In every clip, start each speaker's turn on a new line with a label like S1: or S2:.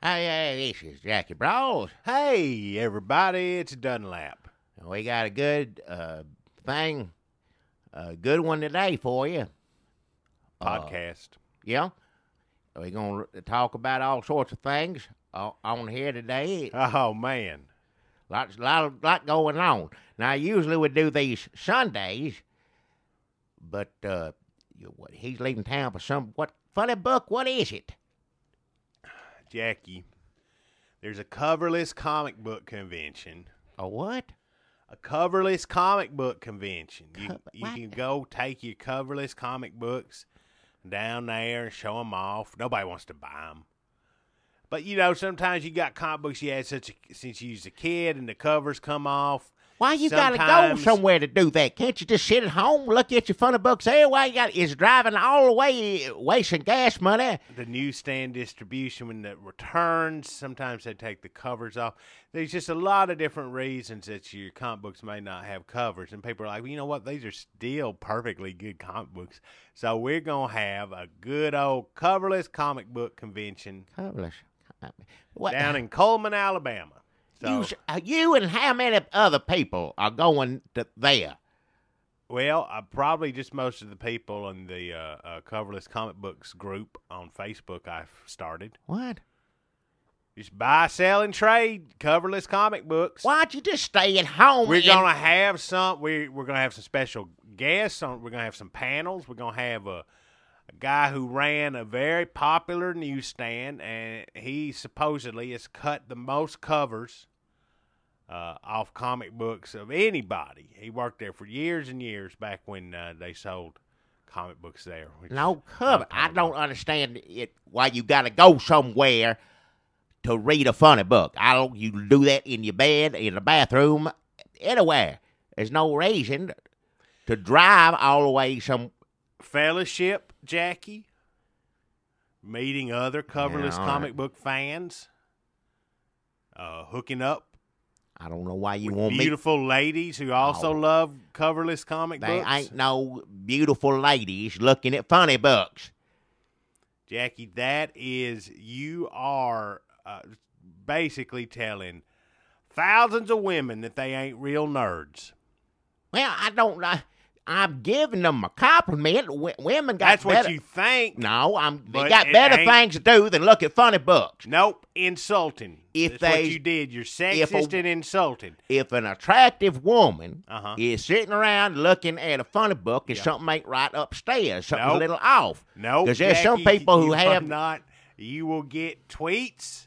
S1: Hey, this is Jackie Brawls.
S2: Hey, everybody, it's Dunlap.
S1: We got a good thing, a good one today for you.
S2: Podcast.
S1: Yeah, we're going to talk about all sorts of things on here today.
S2: Oh, man.
S1: Lot going on. Now, usually we do these Sundays, but he's leaving town for what funny book? What is it?
S2: Jackie, there's a coverless comic book convention.
S1: A what?
S2: A coverless comic book convention. You
S1: What?
S2: can go take your coverless comic books down there and show them off. Nobody wants to buy them. But, sometimes you got comic books you had since you was a kid and the covers come off.
S1: Why you gotta go somewhere to do that? Can't you just sit at home, look at your funny books there? Why is driving all the way wasting gas money?
S2: The newsstand distribution, when it returns, sometimes they take the covers off. There's just a lot of different reasons that your comic books may not have covers. And people are like, well, you know what? These are still perfectly good comic books. So we're going to have a good old coverless comic book convention
S1: Coverless.
S2: down in Coleman, Alabama. So,
S1: You and how many other people are going to there?
S2: well, probably just most of the people in the coverless comic books group on Facebook I've started.
S1: What?
S2: Just buy, sell, and trade coverless comic books.
S1: Why don't you just stay at home?
S2: We're gonna have some. We're gonna have some special guests. We're gonna have some panels. We're gonna have a guy who ran a very popular newsstand, and he supposedly has cut the most covers off comic books of anybody. He worked there for years and years back when they sold comic books there.
S1: No cover. I don't understand it. Why you got to go somewhere to read a funny book? You do that in your bed, in the bathroom, anywhere. There's no reason to drive all the way some.
S2: Fellowship, Jackie. Meeting other coverless comic book fans. Hooking up.
S1: I don't know why you
S2: with
S1: want me.
S2: beautiful ladies who also love coverless comic
S1: They
S2: books.
S1: ain't no beautiful ladies looking at funny books.
S2: Jackie, you are basically telling thousands of women that they ain't real nerds.
S1: Well, I don't know. I'm giving them a compliment. Women got
S2: That's
S1: better.
S2: what you think.
S1: No, they
S2: But
S1: got
S2: it
S1: better
S2: ain't.
S1: things to do than look at funny books.
S2: Nope, insulting.
S1: If
S2: That's what you did. You're sexist and insulting.
S1: If an attractive woman
S2: Uh-huh.
S1: is sitting around looking at a funny book and something ain't right upstairs, something a little off.
S2: Nope,
S1: because there's some
S2: Jackie,
S1: people who
S2: you
S1: have.
S2: are not. You will get tweets.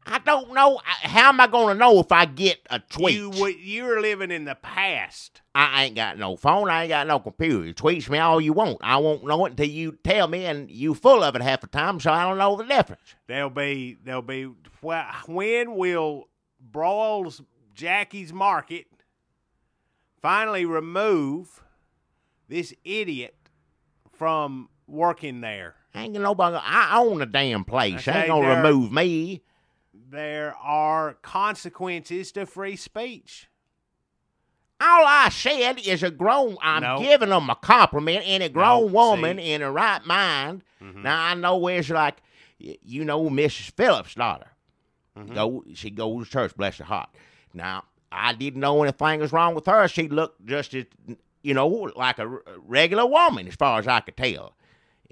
S1: I don't know. How am I going to know if I get a tweet?
S2: You're living in the past.
S1: I ain't got no phone. I ain't got no computer. You tweets me all you want. I won't know it until you tell me, and you full of it half the time, so I don't know the difference.
S2: There'll be. When will Broyles Jackie's Market finally remove this idiot from working there?
S1: Ain't nobody. I own the damn place.
S2: Okay,
S1: Ain't gonna remove me.
S2: There are consequences to free speech.
S1: All I said is I'm giving them a compliment, and a grown woman in her right mind. Mm-hmm. Now, I know where's like, Mrs. Phillips' daughter. Mm-hmm. She goes to church, bless her heart. Now, I didn't know anything was wrong with her. She looked just as, like a regular woman as far as I could tell.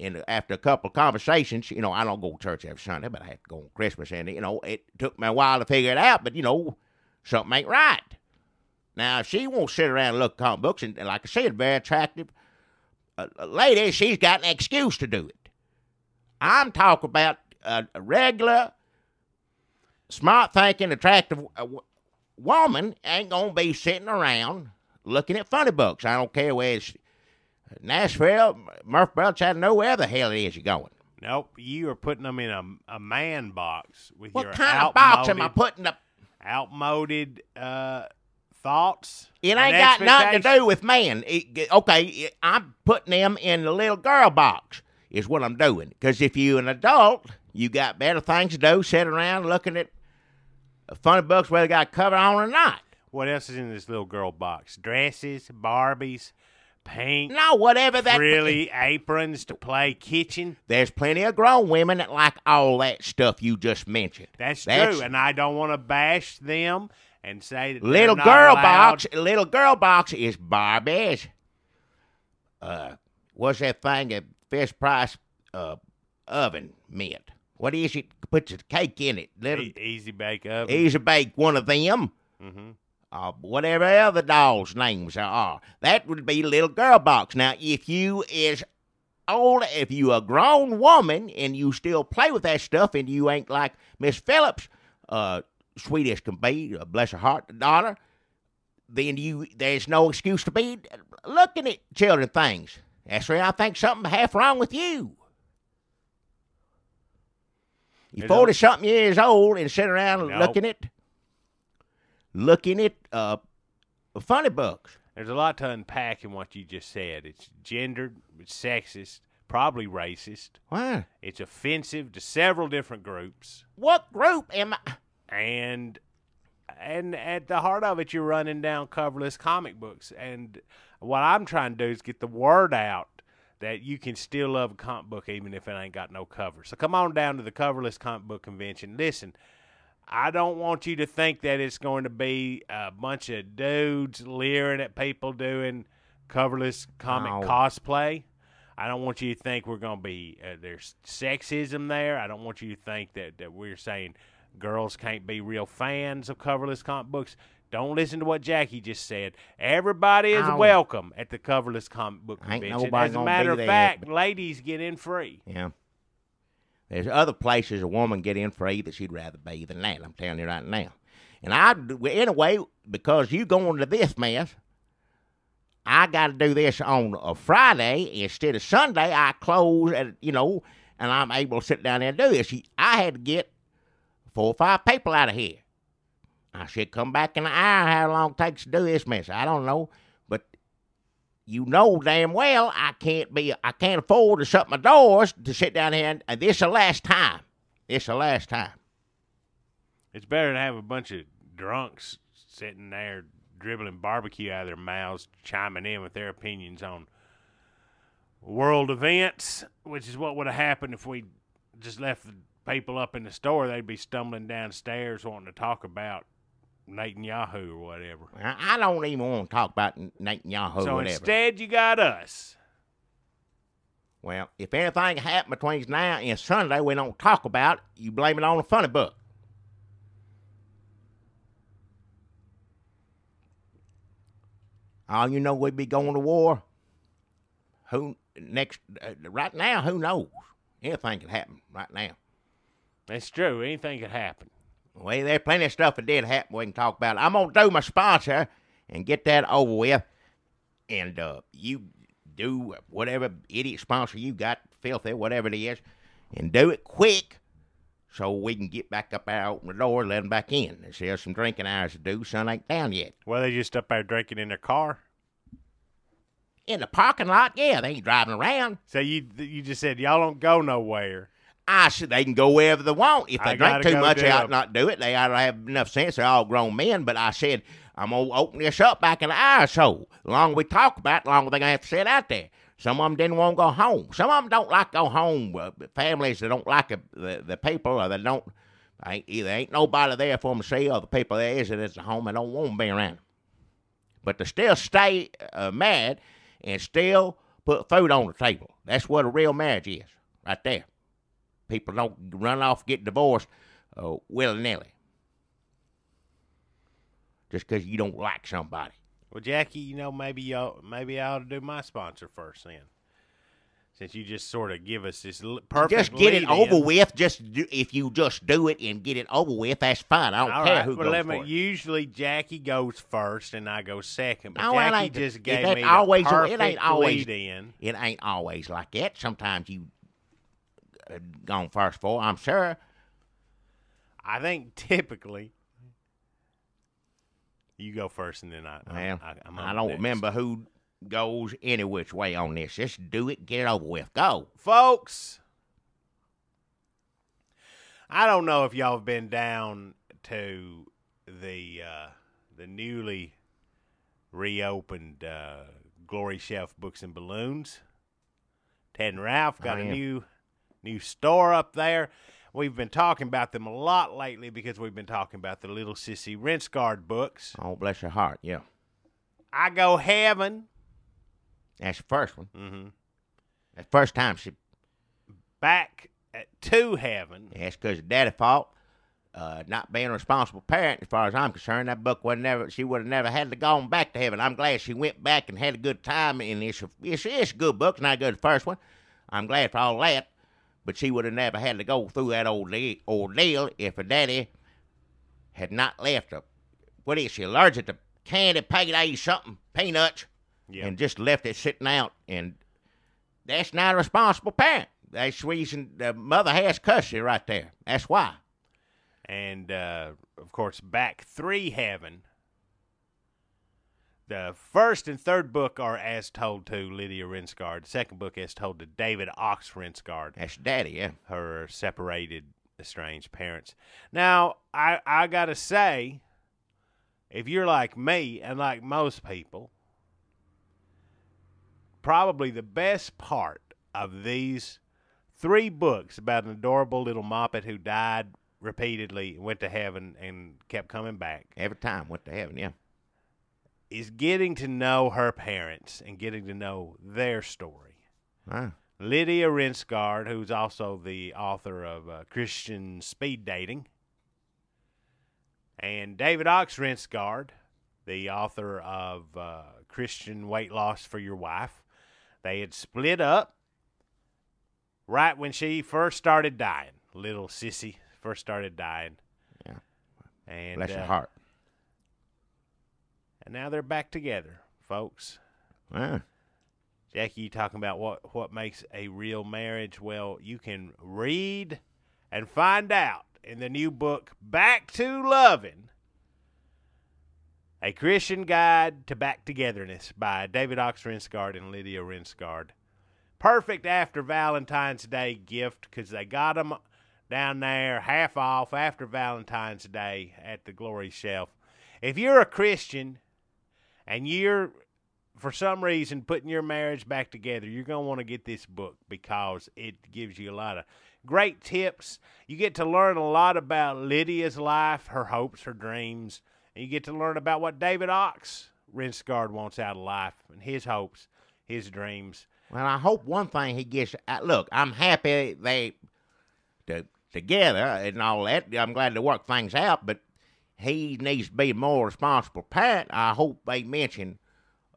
S1: And after a couple of conversations, I don't go to church every Sunday, but I had to go on Christmas. And, it took me a while to figure it out, but, something ain't right. Now, if she won't sit around and look at comic books, and like I said, very attractive lady, she's got an excuse to do it. I'm talking about a regular, smart-thinking, attractive woman ain't going to be sitting around looking at funny books. I don't care where it's Nashville, Murfreesboro, Chattanooga, where the hell it is you're going.
S2: Nope, you are putting them in a man box with
S1: what
S2: your
S1: kind of box am I putting up?
S2: Outmoded thoughts.
S1: It ain't got nothing to do with man. I'm putting them in the little girl box is what I'm doing. Because if you're an adult, you got better things to do, sit around looking at funny books whether they got cover on or not.
S2: What else is in this little girl box? Dresses, Barbies, pink,
S1: no, whatever that
S2: frilly aprons to play kitchen.
S1: There's plenty of grown women that like all that stuff you just mentioned.
S2: That's true, and I don't want to bash them and say that
S1: little
S2: they're
S1: girl
S2: not allowed.
S1: Little girl box is Barbie's. What's that thing at Fish Price oven mint? What is it? Put the cake in it. Little
S2: Easy bake oven.
S1: Easy bake, one of them.
S2: Mm-hmm.
S1: Whatever other dolls' names are. That would be little girl box. Now, if you a grown woman and you still play with that stuff and you ain't like Miss Phillips, sweet as can be, bless her heart, daughter, then there's no excuse to be looking at children things. That's where I think something half wrong with you. You're 40-something years old and sit around looking at funny books.
S2: There's a lot to unpack in what you just said. It's gendered, it's sexist, probably racist.
S1: Why?
S2: It's offensive to several different groups.
S1: What group am I?
S2: And at the heart of it, you're running down coverless comic books. And what I'm trying to do is get the word out that you can still love a comic book even if it ain't got no cover. So come on down to the Coverless Comic Book Convention. Listen, I don't want you to think that it's going to be a bunch of dudes leering at people doing coverless comic cosplay. I don't want you to think we're going to be there's sexism there. I don't want you to think that we're saying girls can't be real fans of coverless comic books. Don't listen to what Jackie just said. Everybody is welcome at the Coverless Comic Book Convention. As a matter of fact, ladies get in free.
S1: Yeah. There's other places a woman get in free that she'd rather be than that. I'm telling you right now. And anyway, because you going to this mess, I got to do this on a Friday instead of Sunday. I close at, and I'm able to sit down there and do this. I had to get 4 or 5 people out of here. I should come back in an hour. How long it takes to do this mess? I don't know, but you know damn well I can't afford to shut my doors to sit down here. And this is the last time. It's the last time.
S2: It's better to have a bunch of drunks sitting there dribbling barbecue out of their mouths, chiming in with their opinions on world events, which is what would have happened if we just left the people up in the store. They'd be stumbling downstairs wanting to talk about Netanyahu or whatever.
S1: I don't even want to talk about Netanyahu or whatever.
S2: So instead, you got us.
S1: Well, if anything happened between now and Sunday we don't talk about, you blame it on a funny book. All you know, we'd be going to war. Right now, who knows? Anything could happen right now.
S2: That's true. Anything could happen.
S1: Well, there's plenty of stuff that did happen we can talk about. I'm going to do my sponsor and get that over with. And you do whatever idiot sponsor you got, filthy, whatever it is, and do it quick so we can get back up there, open the door, let them back in. There's still some drinking hours to do. Sun ain't down yet.
S2: Well, they just up there drinking in their car?
S1: In the parking lot, yeah. They ain't driving around.
S2: So you just said y'all don't go nowhere.
S1: I said they can go wherever they want. If they drink too much, they ought not do it. They ought to have enough sense. They're all grown men. But I said, I'm going to open this up back in an hour or so. The longer we talk about it, the longer they're going to have to sit out there. Some of them didn't want to go home. Some of them don't like to go home. Families that don't like the people, or they don't, either ain't nobody there for them to see, or the people there is at the home and don't want to be around. But to still stay mad and still put food on the table. That's what a real marriage is, right there. People don't run off and get divorced willy-nilly just because you don't like somebody.
S2: Well, Jackie, maybe I ought to do my sponsor first then, since you just sort of give us this perfect.
S1: Just get it over with. If you just do it and get it over with, that's fine. I don't care who goes first.
S2: Usually Jackie goes first and I go second, but
S1: no,
S2: Jackie just gave me the perfect lead-in.
S1: It ain't always like that. Sometimes you gone first for, I'm sure.
S2: I think typically you go first and then I
S1: don't remember who goes any which way on this. Just do it, get it over with. Go.
S2: Folks, I don't know if y'all have been down to the newly reopened Glory Shelf Books and Balloons. Ted and Ralph got a new store up there. We've been talking about them a lot lately because we've been talking about the Little Sissy Rinsgard books.
S1: Oh, bless her heart, yeah.
S2: I Go Heaven.
S1: That's the first one.
S2: Mm-hmm.
S1: That's the first time she...
S2: Back to Heaven.
S1: That's because of Daddy's fault. Not being a responsible parent, as far as I'm concerned, that book she would have never had to go back to heaven. I'm glad she went back and had a good time, and it's a good book. It's not good, the first one. I'm glad for all that. But she would have never had to go through that ordeal if her daddy had not left her. What is she, allergic to candy, payday, something, peanuts, and just left it sitting out. And that's not a responsible parent. That's the reason the mother has custody right there. That's why.
S2: And, of course, Back 3 Heaven. The first and third book are as told to Lydia Rinsgard. The second book as told to David Ox Rinsgard.
S1: That's Daddy, yeah.
S2: Her separated, estranged parents. Now, I got to say, if you're like me and like most people, probably the best part of these 3 books about an adorable little moppet who died repeatedly, went to heaven, and kept coming back.
S1: Every time went to heaven, yeah.
S2: Is getting to know her parents and getting to know their story.
S1: Wow.
S2: Lydia Rinsgard, who's also the author of Christian Speed Dating, and David Ox Rinsgard, the author of Christian Weight Loss for Your Wife. They had split up right when she first started dying. Little Sissy first started dying.
S1: Yeah.
S2: And
S1: bless her heart.
S2: And now they're back together, folks.
S1: Wow.
S2: Jackie, you talking about what makes a real marriage? Well, you can read and find out in the new book, Back to Loving, A Christian Guide to Back Togetherness by David Ox Rinsgard and Lydia Rinsgard. Perfect after Valentine's Day gift because they got them down there half off after Valentine's Day at the Glory Shelf. If you're a Christian and you're, for some reason, putting your marriage back together, you're going to want to get this book because it gives you a lot of great tips. You get to learn a lot about Lydia's life, her hopes, her dreams, and you get to learn about what David Ox Rinsgard wants out of life and his hopes, his dreams.
S1: Well, I hope one thing he gets. Look, I'm happy they together and all that. I'm glad to work things out, but he needs to be a more responsible parent. I hope they mention,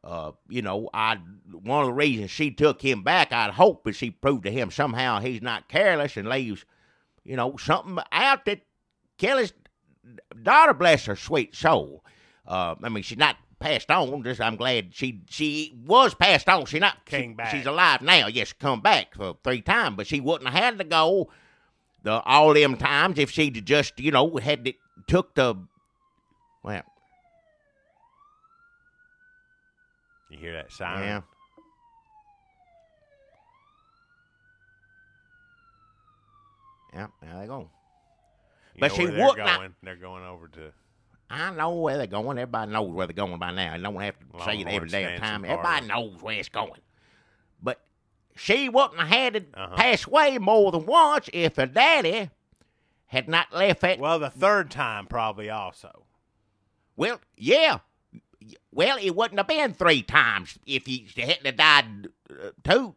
S1: one of the reasons she took him back, I'd hope is she proved to him somehow he's not careless and leaves, something out that Kelly's daughter, bless her sweet soul. She's not passed on. Just I'm glad she was passed on.
S2: Came back.
S1: She's alive now. Yes, come back for 3 times, but she wouldn't have had to go all them times if she'd just took the. Well,
S2: you hear that siren?
S1: Yeah. Yeah, now they go.
S2: But she wouldn't. They're going over to.
S1: I know where they're going. Everybody knows where they're going by now. I don't have to say it every damn time. Everybody knows where it's going. But she wouldn't have had to pass away more than once if her daddy had not left it.
S2: Well, the third time probably also.
S1: Well, yeah. Well, it wouldn't have been 3 times if she hadn't have died 2.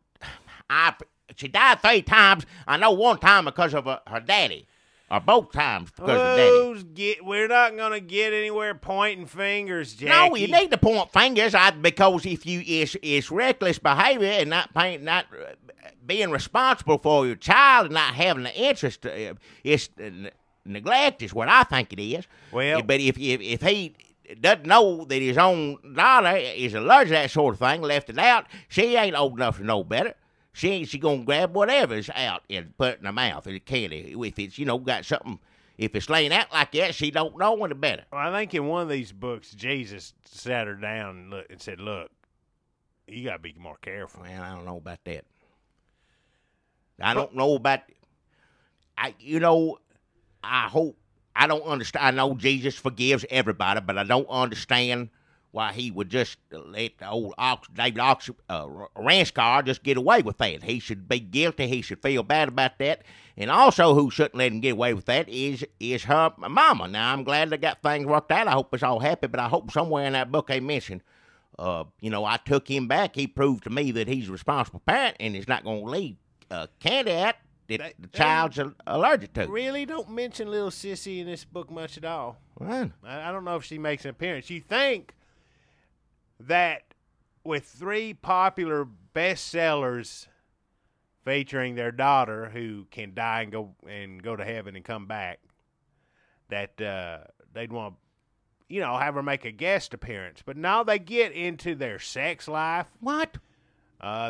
S1: She died 3 times. I know one time because of her daddy. Or both times because of daddy.
S2: We're not going to get anywhere pointing fingers, Jackie.
S1: No, you need to point fingers because if it's reckless behavior and not being responsible for your child and not having the interest, it's neglect is what I think it is.
S2: Well,
S1: but if he doesn't know that his own daughter is allergic to that sort of thing, left it out, she ain't old enough to know better. She gonna grab whatever's out and put it in her mouth or candy. If it's got something, if it's laying out like that, she don't know any better.
S2: Well, I think in one of these books, Jesus sat her down and said, "Look, you gotta be more careful."
S1: Well, I don't know about that. I don't know about. I hope I don't understand. I know Jesus forgives everybody, but I don't understand why he would just let the old David ranch car just get away with that. He should be guilty. He should feel bad about that. And also, who shouldn't let him get away with that is her mama. Now, I'm glad they got things worked out. I hope it's all happy, but I hope somewhere in that book they mentioned, I took him back. He proved to me that he's a responsible parent and is not going to leave candy out that the child's allergic to.
S2: Really don't mention little Sissy in this book much at all.
S1: What?
S2: I don't know if she makes an appearance. You think that with 3 popular bestsellers featuring their daughter who can die and go to heaven and come back, that they'd want to, have her make a guest appearance. But now they get into their sex life.
S1: What?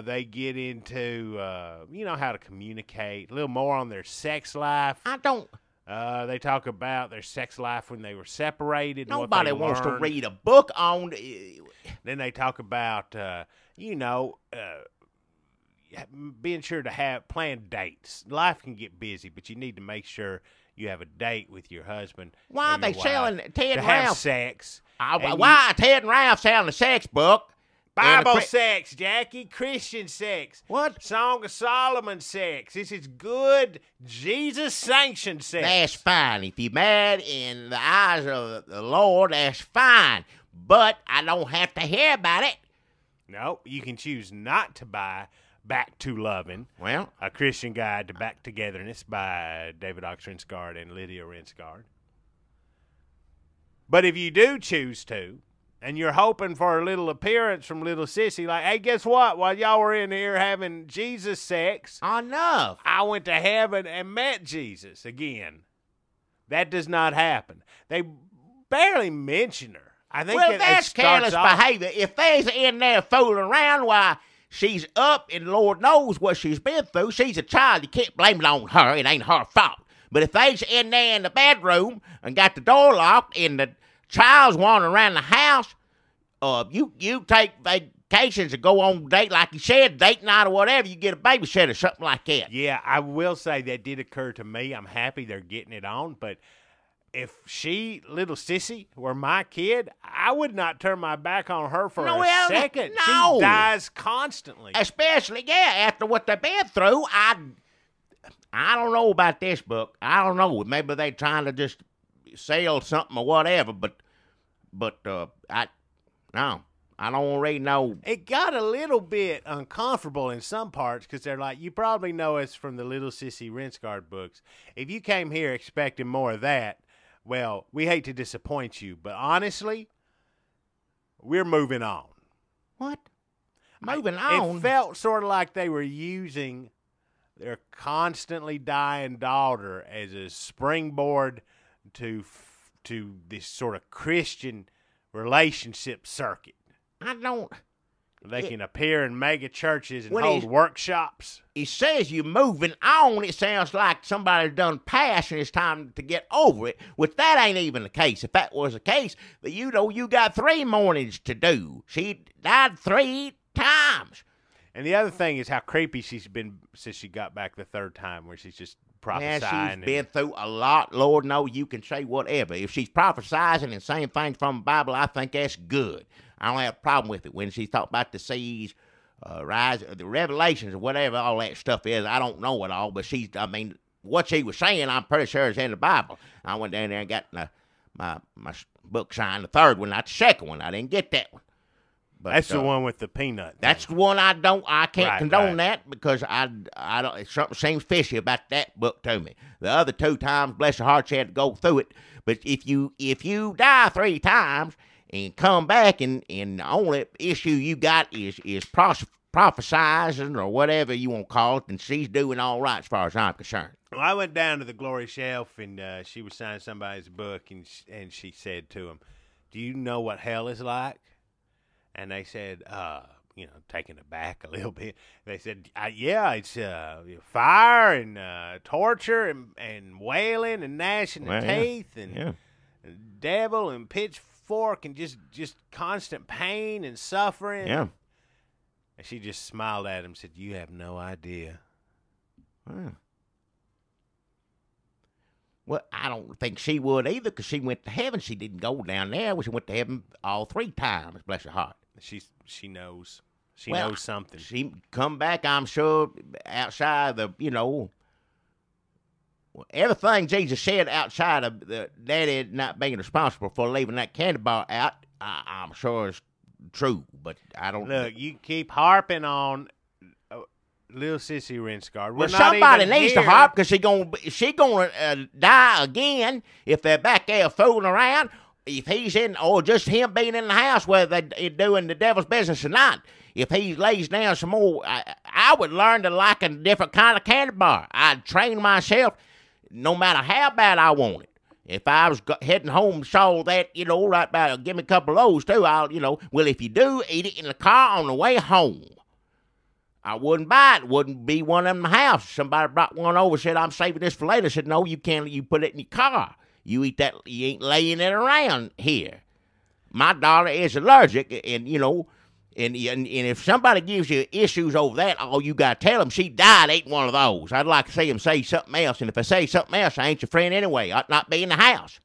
S2: They get into, how to communicate, a little more on their sex life.
S1: I don't.
S2: They talk about their sex life when they were separated.
S1: Nobody
S2: and what they
S1: wants
S2: learned.
S1: to read a book on.
S2: Then they talk about, being sure to plan dates. Life can get busy, but you need to make sure you have a date with your husband.
S1: Why are they selling Ted
S2: and
S1: Ralph?
S2: Have sex.
S1: Why Ted and Ralph selling a sex book?
S2: Bible sex, Jackie. Christian sex.
S1: What?
S2: Song of Solomon sex. This is good, Jesus-sanctioned sex.
S1: That's fine. If you're mad in the eyes of the Lord, that's fine. But I don't have to hear about it.
S2: No, you can choose not to buy Back to Loving, a Christian Guide to Back Togetherness by David Ox Rensgard and Lydia Rensgard. But if you do choose to, and you're hoping for a little appearance from little Sissy, like, hey, guess what? While y'all were in here having Jesus sex,
S1: enough.
S2: I went to heaven and met Jesus again. That does not happen. They barely mention her. I think
S1: that's careless behavior. If they's in there fooling around, why, she's up and Lord knows what she's been through. She's a child. You can't blame it on her. It ain't her fault. But if they's in there in the bedroom and got the door locked and the child's wandering around the house, you take vacations and go on date, like you said, date night or whatever, you get a babysitter or something like that.
S2: Yeah, I will say that did occur to me. I'm happy they're getting it on, but if little Sissy, were my kid, I would not turn my back on her for a second.
S1: No.
S2: She dies constantly.
S1: Especially, after what they've been through. I don't know about this book. I don't know. Maybe they're trying to just sell something or whatever, but I don't want to read no.
S2: It got a little bit uncomfortable in some parts because they're like, you probably know us from the Little Sissy Rensgard books. If you came here expecting more of that, well, we hate to disappoint you, but honestly, we're moving on.
S1: What? Moving on?
S2: It felt sort of like they were using their constantly dying daughter as a springboard to this sort of Christian relationship circuit. They can appear in mega churches and hold workshops.
S1: He says you're moving on. It sounds like somebody's done passed and it's time to get over it, which that ain't even the case. If that was the case, you got 3 mornings to do. She died 3 times.
S2: And the other thing is how creepy she's been since she got back the 3rd time, where she's just prophesying.
S1: Yeah, she's been through a lot. Lord knows you can say whatever. If she's prophesizing and saying things from the Bible, I think that's good. I don't have a problem with it. When she talked about the seas, rise, the revelations, or whatever all that stuff is, I don't know it all, but what she was saying, I'm pretty sure is in the Bible. I went down there and got my book signed, the 3rd one, not the 2nd one. I didn't get that one. But,
S2: that's the one with the peanut thing.
S1: That's the one I can't condone that because I don't. Something seems fishy about that book to me. The other 2 times, bless your heart, she had to go through it. But if you die 3 times and come back and the only issue you got is prophesizing or whatever you want to call it, then she's doing all right as far as I'm concerned.
S2: Well, I went down to the Glory Shelf and she was signing somebody's book and she said to him, "Do you know what hell is like?" And they said, taken aback a little bit. They said, yeah, it's fire and torture and wailing and gnashing of teeth and devil and pitchfork and just constant pain and suffering.
S1: Yeah.
S2: And she just smiled at him and said, "You have no idea."
S1: Well, I don't think she would either, because she went to heaven. She didn't go down there. She went to heaven all 3 times, bless her heart.
S2: She knows. She knows something.
S1: She come back, I'm sure, outside the, everything Jesus said outside of the daddy not being responsible for leaving that candy bar out, I'm sure is true, but I don't...
S2: Look, you keep harping on little Sissy Rinsgard.
S1: Well, somebody needs to harp, because she gonna die again if they're back there fooling around. If he's in, or just him being in the house where they're doing the devil's business or not. If he lays down some more, I would learn to like a different kind of candy bar. I'd train myself, no matter how bad I want it. If I was heading home, saw that, right about, give me a couple of those too. Well, if you do, eat it in the car on the way home. I wouldn't buy it. Wouldn't be one of them in the house. Somebody brought one over, said, I'm saving this for later. I said, no, you can't. You put it in your car. You eat that. You ain't laying it around here. My daughter is allergic, and, and if somebody gives you issues over that, all you got to tell them she died ain't one of those. I'd like to see them say something else, and if I say something else, I ain't your friend anyway. I'd not be in the house.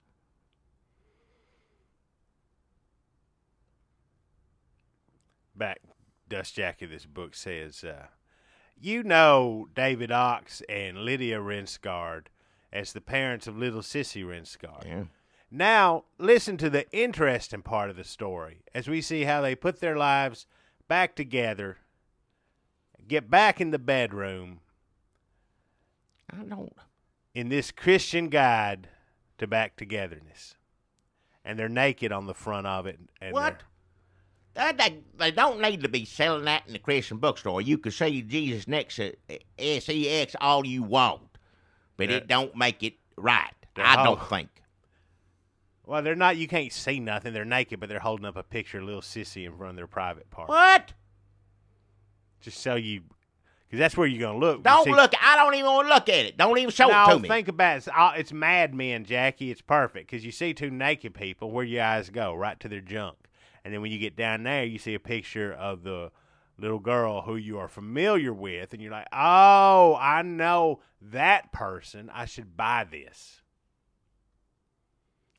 S2: Back. Dust Jacket, this book says, David Ox and Lydia Rinsgard as the parents of little Sissy Rinsgard.
S1: Yeah.
S2: Now, listen to the interesting part of the story as we see how they put their lives back together, get back in the bedroom. In this Christian guide to back togetherness. And they're naked on the front of it. And
S1: what? They don't need to be selling that in the Christian bookstore. You can say Jesus next to SEX all you want, but it don't make it right. I don't think.
S2: Well, they're not. You can't see nothing. They're naked, but they're holding up a picture of little Sissy in front of their private part.
S1: What?
S2: Just so you, because that's where you're gonna look.
S1: Don't look. I don't even want to look at it. Don't even show it to me.
S2: Think about it. It's Mad Men, Jackie. It's perfect because you see 2 naked people. Where your eyes go? Right to their junk. And then when you get down there, you see a picture of the little girl who you are familiar with, and you're like, oh, I know that person. I should buy this.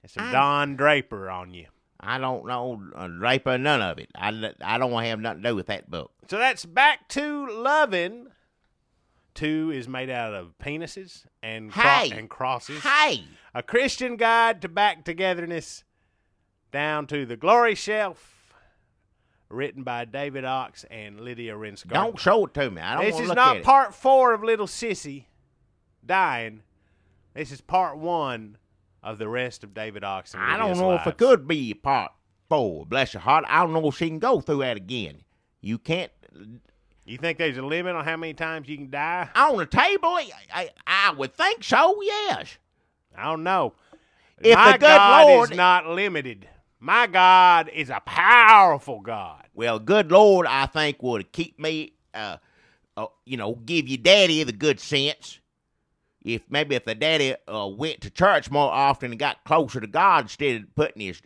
S2: It's some Don Draper on you.
S1: I don't know Draper, none of it. I don't want to have nothing to do with that book.
S2: So that's Back to Lovin'. 2 is made out of penises and crosses.
S1: Hey!
S2: A Christian guide to back togetherness. Down to the Glory Shelf, written by David Ox and Lydia Rinsgard.
S1: Don't show it to me. I don't want to look at it.
S2: This is not part 4 of Little Sissy dying. This is part 1 of the rest of David Ox and Lydia's
S1: I don't know
S2: lives.
S1: if it could be part 4. Bless her heart. I don't know if she can go through that again. You can't.
S2: You think there's a limit on how many times you can die?
S1: On the table? I would think so, yes.
S2: I don't know.
S1: If
S2: My
S1: the good
S2: God
S1: Lord
S2: is not limited. My God is a powerful God.
S1: Well, good Lord, I think, would keep me, give you daddy the good sense. If the daddy went to church more often and got closer to God instead of putting his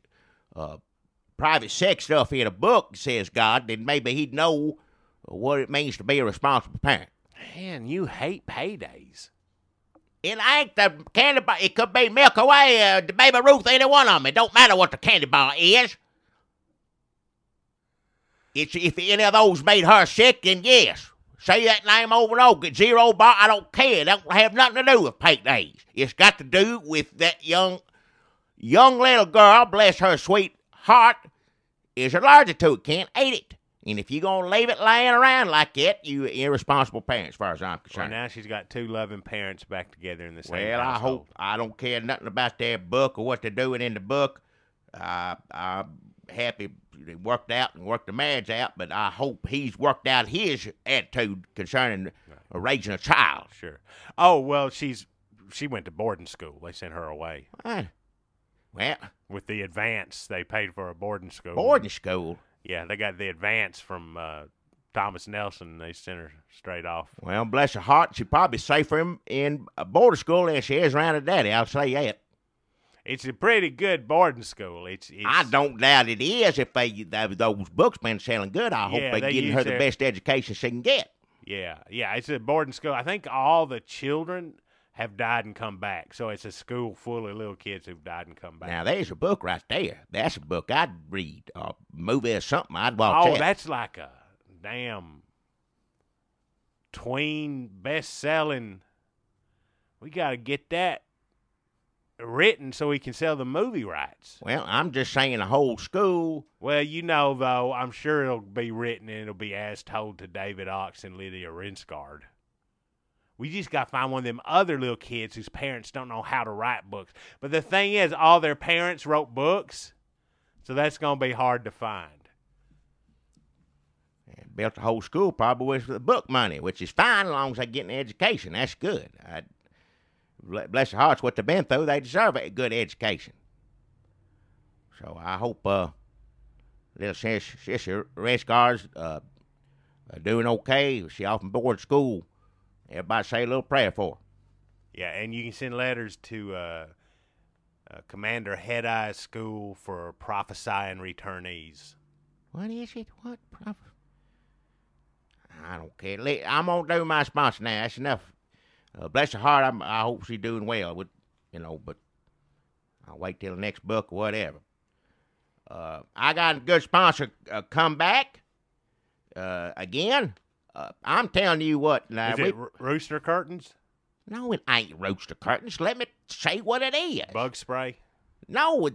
S1: private sex stuff in a book, says God, then maybe he'd know what it means to be a responsible parent.
S2: Man, you hate paydays.
S1: It ain't the candy bar. It could be Milky Way, the Baby Ruth, any one of them. It don't matter what the candy bar is. If any of those made her sick, then yes. Say that name over and over. Zero bar, I don't care. It don't have nothing to do with paydays. It's got to do with that young little girl, bless her sweet heart, is allergic to it, can't eat it. And if you're going to leave it laying around like that, you're irresponsible parents, as far as I'm concerned.
S2: Well, now she's got 2 loving parents back together in the same
S1: household.
S2: household.
S1: I hope. I don't care nothing about their book or what they're doing in the book. I'm happy they worked out and worked the marriage out, but I hope he's worked out his attitude concerning raising a child.
S2: Sure. Oh, well, she went to boarding school. They sent her away.
S1: What? Well,
S2: with the advance, they paid for a boarding school.
S1: Boarding school?
S2: Yeah, they got the advance from Thomas Nelson. They sent her straight off.
S1: Well, bless her heart, she's probably safer in a boarding school than she is around her daddy. I'll say that.
S2: It's a pretty good boarding school. It's
S1: I don't doubt it is. If those books been selling good, I hope they're getting her the best education she can get.
S2: Yeah, it's a boarding school. I think all the children have died and come back. So it's a school full of little kids who've died and come back.
S1: Now, there's a book right there. That's a book I'd read. A movie or something, I'd watch that.
S2: That's like a damn tween best-selling. We got to get that written so we can sell the movie rights.
S1: Well, I'm just saying the whole school.
S2: Well, though, I'm sure it'll be written and it'll be as told to David Ox and Lydia Rinsgard. We just got to find one of them other little kids whose parents don't know how to write books. But the thing is, all their parents wrote books, so that's going to be hard to find.
S1: And built the whole school probably with the book money, which is fine as long as they get an education. That's good. Bless their hearts, what they've been through, they deserve a good education. So I hope little sister Rinsgard's doing okay. She off and board school. Everybody say a little prayer for her.
S2: Yeah, and you can send letters to Commander Head-Eye's School for Prophesying Returnees.
S1: What is it? What? I don't care. I'm going to do my sponsor now. That's enough. Bless her heart, I hope she's doing well. But I'll wait till the next book or whatever. I got a good sponsor come back again. I'm telling you what. Now,
S2: is it Rooster Curtains?
S1: No, it ain't Rooster Curtains. Let me say what it is.
S2: Bug spray?
S1: No,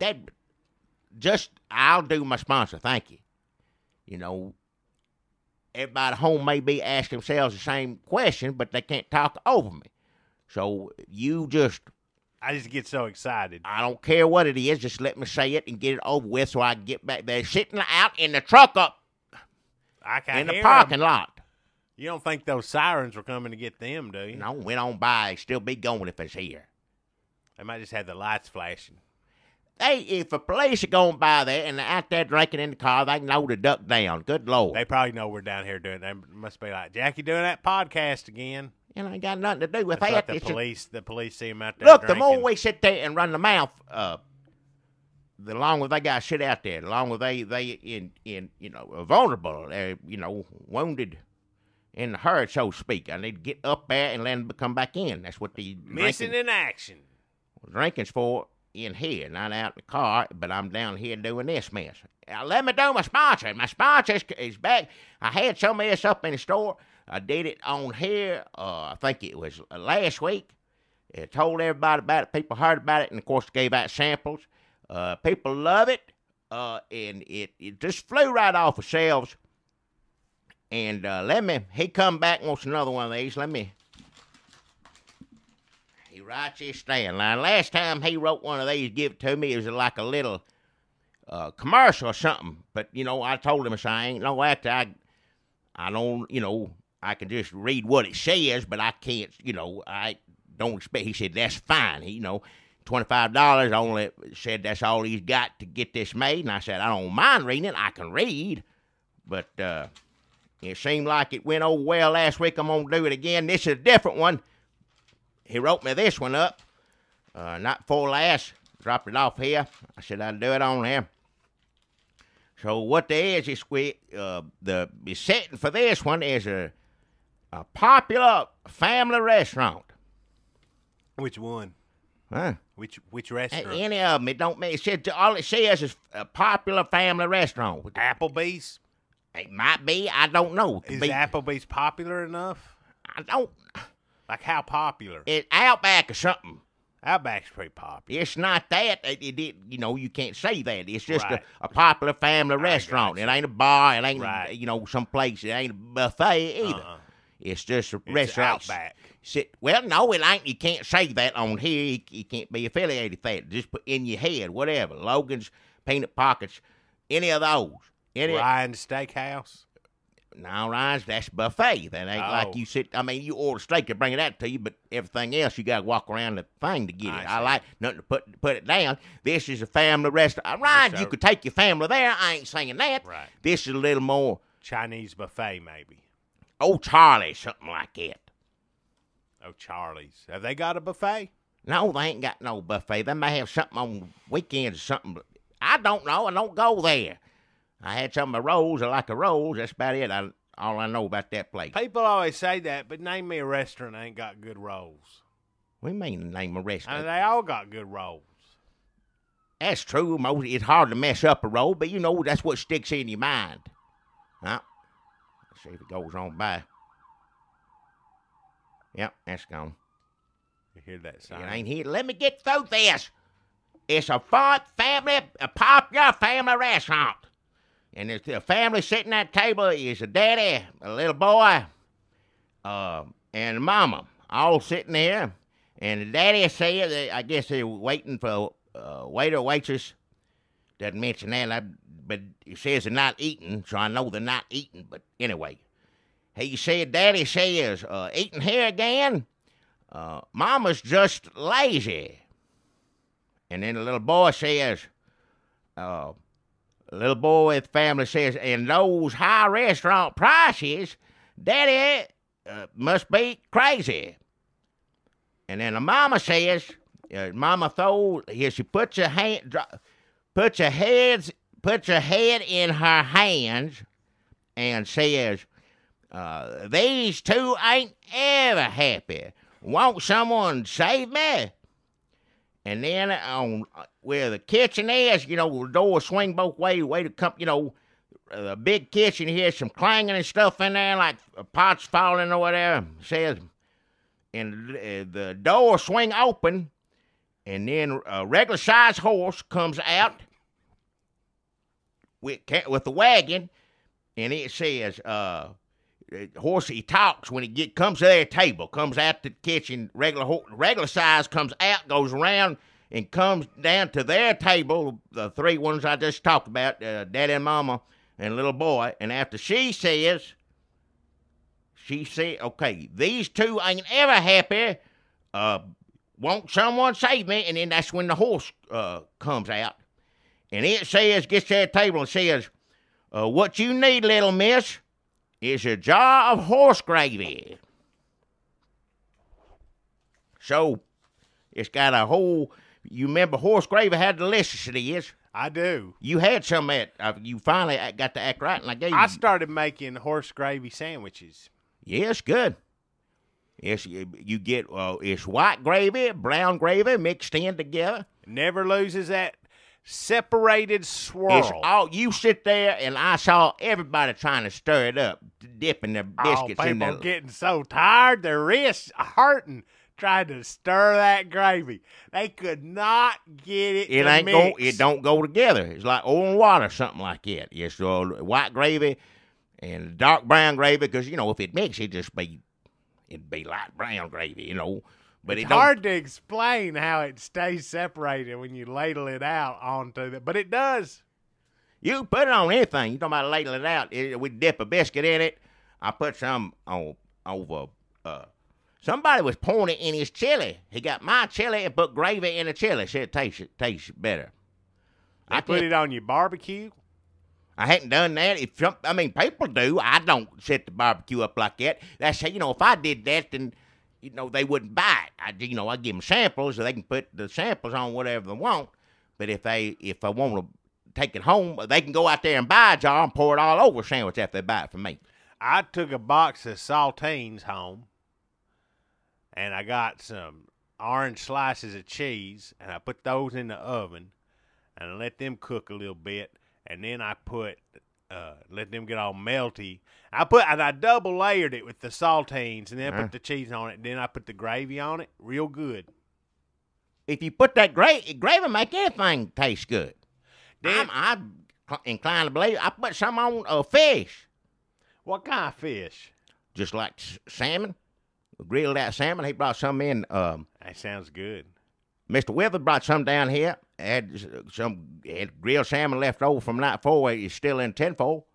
S1: I'll do my sponsor. Thank you. Everybody at home may be asking themselves the same question, but they can't talk over me. So
S2: I just get so excited.
S1: I don't care what it is. Just let me say it and get it over with so I can get back. They're sitting out in the truck in the parking lot.
S2: You don't think those sirens were coming to get them, do you?
S1: No, went on by. Still be going if it's here.
S2: They might just have the lights flashing.
S1: If a police are going by there and they're out there drinking in the car, they know to duck down. Good Lord.
S2: They probably know we're down here doing it. They must be like, Jackie doing that podcast again.
S1: And I ain't got nothing to do with
S2: that.
S1: Like
S2: the police see them out there
S1: Look,
S2: drinking.
S1: the more we sit there and run the mouth, the longer they got to sit out there. The longer they are vulnerable. They're, wounded in the herd, so to speak. I need to get up there and let them come back in. That's what the
S2: missing in action.
S1: Drinking's for in here, not out in the car, but I'm down here doing this mess. Now, let me do my sponsor. My sponsor is back. I had some of this up in the store. I did it on here, I think it was last week. I told everybody about it. People heard about it, and, of course, gave out samples. People love it, and it just flew right off the shelves. And he come back and wants another one of these. He writes this down. Now, last time he wrote one of these, give it to me, it was like a little commercial or something. But, I told him, I ain't no actor. I don't, I can just read what it says, but I can't, I don't expect. He said, that's fine. $25 only said that's all he's got to get this made. And I said, I don't mind reading it. I can read. But it seemed like it went over well last week. I'm going to do it again. This is a different one. He wrote me this one up. Not before last. Dropped it off here. I said I'd do it on there. So what there is the setting for this one is a popular family restaurant.
S2: Which one?
S1: Huh?
S2: Which restaurant?
S1: Any of them. It don't mean. All it says is a popular family restaurant.
S2: Applebee's?
S1: It might be. I don't know.
S2: Is Applebee's popular enough?
S1: I don't.
S2: Like how popular?
S1: It's Outback or something.
S2: Outback's pretty popular.
S1: It's not that. You can't say that. It's just a popular family restaurant. It ain't a bar. It ain't, some place. It ain't a buffet either. It's just a restaurant.
S2: Outback.
S1: Well, no, it ain't. You can't say that on here. You can't be affiliated with that. Just put in your head, whatever. Logan's, Peanut Pockets, any of those.
S2: Ryan's Steakhouse?
S1: No, Ryan's, that's buffet. That ain't like you sit. I mean, you order steak, they bring it out to you, but everything else, you got to walk around the thing to get it. I like nothing to put it down. This is a family restaurant. Ryan, you could take your family there. I ain't saying that.
S2: Right.
S1: This is a little more
S2: Chinese buffet, maybe.
S1: Oh, Charlie, something like that.
S2: Oh, Charlie's. Have they got a buffet?
S1: No, they ain't got no buffet. They may have something on weekends or something. But I don't know. I don't go there. I had some of the rolls. I like the rolls. That's about it. All I know about that place.
S2: People always say that, but name me a restaurant that ain't got good rolls.
S1: What do you mean name a restaurant?
S2: They all got good rolls.
S1: That's true. It's hard to mess up a roll, but that's what sticks in your mind. Huh? Let's see if it goes on by. Yep, that's gone.
S2: You hear that sound?
S1: It ain't here. Let me get through this. It's a popular family restaurant. And there's a family sitting at the table. Is a daddy, a little boy, and a mama, all sitting there. And the daddy said, I guess they're waiting for waiter or waitress. Doesn't mention that, but he says they're not eating, so I know they're not eating. But anyway, he said, Daddy says, eating here again? Mama's just lazy. And then the little boy says, the little boy with family says, and those high restaurant prices, Daddy must be crazy. And then the mama says, she puts her head in her hands and says, these two ain't ever happy. Won't someone save me? And then on where the kitchen is, the doors swing both ways. Way to come, the big kitchen here, some clanging and stuff in there, like pots falling or whatever. Says, and the door swing open, and then a regular sized horse comes out with the wagon, and it says, horse, he talks when he comes to their table, comes out the kitchen, regular size, comes out, goes around, and comes down to their table, the three ones I just talked about, Daddy and Mama and little boy, and after she said, okay, these two ain't ever happy, won't someone save me? And then that's when the horse comes out, and it says, gets to their table and says, what you need, little miss, is a jar of horse gravy. So, it's got a whole, you remember horse gravy, how delicious it is?
S2: I do.
S1: You had some you finally got to act right, and I gave you.
S2: I started making horse gravy sandwiches.
S1: Yes, good. Yes, you get, it's white gravy, brown gravy mixed in together.
S2: Never loses that separated swirl.
S1: You sit there, and I saw everybody trying to stir it up, dipping their biscuits in there.
S2: People getting so tired, their wrists hurting, trying to stir that gravy. They could not get it to mix.
S1: It don't go together. It's like oil and water, something like that. It's white gravy and dark brown gravy, because, if it mixed, it'd be light brown gravy, But
S2: it's hard to explain how it stays separated when you ladle it out onto it, but it does.
S1: You put it on anything. You talking about ladle it out. We dip a biscuit in it. I put some over. Somebody was pouring it in his chili. He got my chili and put gravy in the chili. Said it tastes better.
S2: I put it on your barbecue.
S1: I hadn't done that. People do. I don't set the barbecue up like that. That's if I did that, then they wouldn't buy it. I give them samples so they can put the samples on whatever they want. But if I want to take it home, they can go out there and buy a jar and pour it all over a sandwich after they buy it from me.
S2: I took a box of saltines home, and I got some orange slices of cheese, and I put those in the oven, and I let them cook a little bit, and then I let them get all melty. I double layered it with the saltines, and then I put the cheese on it, and then I put the gravy on it. Real good.
S1: If you put that gravy make anything taste good. I'm inclined to believe I put some on fish.
S2: What kind of fish?
S1: Just like salmon. We grilled that salmon. He brought some in.
S2: That sounds good.
S1: Mr. Withers brought some down here. Had grilled salmon left over from night before. It's still in tinfoil.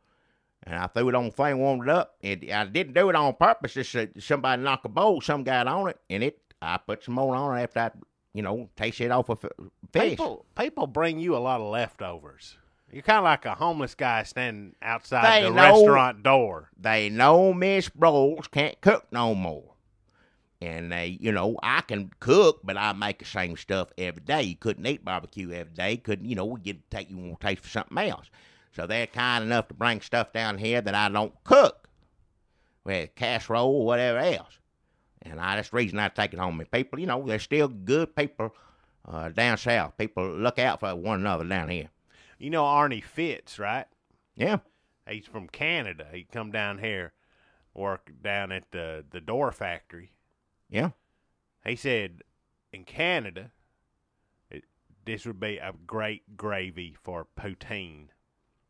S1: And I threw it on the flame, warmed it up. I didn't do it on purpose. Just somebody knocked a bowl, some got on it, and I put some more on it after I, taste it off of fish.
S2: People bring you a lot of leftovers. You're kind of like a homeless guy standing outside the restaurant door.
S1: They know Miss Bros can't cook no more. And I can cook, but I make the same stuff every day. You couldn't eat barbecue every day. You want to taste for something else. So they're kind enough to bring stuff down here that I don't cook. Well, casserole or whatever else. And that's the reason I take it home. And people, you know, there's still good people down south. People look out for one another down here.
S2: You know Arnie Fitz, right?
S1: Yeah.
S2: He's from Canada. He come down here, work down at the door factory.
S1: Yeah.
S2: He said in Canada, this would be a great gravy for poutine.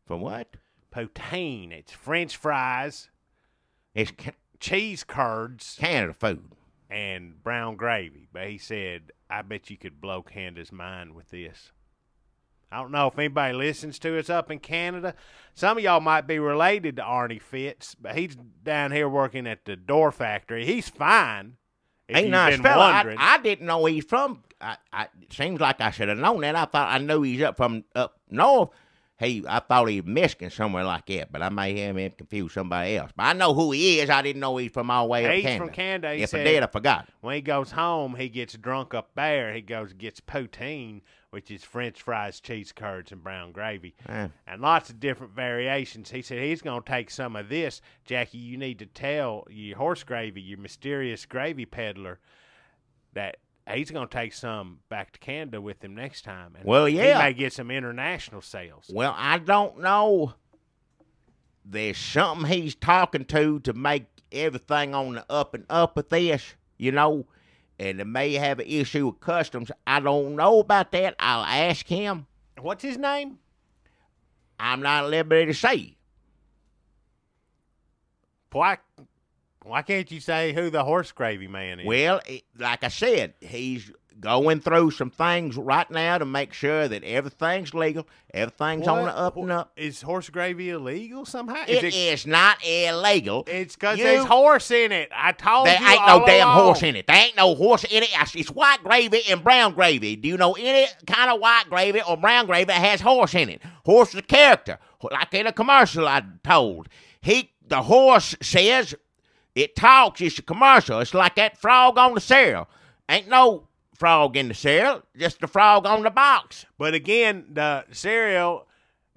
S1: For what?
S2: Poutine. It's French fries.
S1: It's
S2: cheese curds.
S1: Canada food.
S2: And brown gravy. But he said, I bet you could blow Canada's mind with this. I don't know if anybody listens to us up in Canada. Some of y'all might be related to Arnie Fitz, but he's down here working at the door factory. He's fine.
S1: Ain't nice fella. I didn't know he's from. It seems like I should have known that. I thought I knew he's up north. I thought he was Michigan, somewhere like that, but I may have him confused somebody else. But I know who he is. I didn't know he's from all the way up Canada.
S2: He's from Canada.
S1: If I did, I forgot.
S2: When he goes home, he gets drunk up there. He gets poutine, which is French fries, cheese curds, and brown gravy, and lots of different variations. He said he's going to take some of this. Jackie, you need to tell your horse gravy, your mysterious gravy peddler, that he's going to take some back to Canada with him next time. And
S1: well, yeah.
S2: He may get some international sales.
S1: Well, I don't know. There's something he's talking to make everything on the up and up with this, you know, and it may have an issue with customs. I don't know about that. I'll ask him.
S2: What's his name?
S1: I'm not at liberty to say.
S2: Why can't you say who the horse gravy man is?
S1: Well, like I said, he's going through some things right now to make sure that everything's legal, everything's on the up and up.
S2: Is horse gravy illegal somehow?
S1: It is not illegal.
S2: It's because there's horse in it. I told you
S1: there ain't no damn horse in it. There ain't no horse in it. It's white gravy and brown gravy. Do you know any kind of white gravy or brown gravy that has horse in it? Horse is a character. Like in a commercial I told. The horse says... It talks, it's a commercial. It's like that frog on the cereal. Ain't no frog in the cereal, just the frog on the box.
S2: But again, the cereal,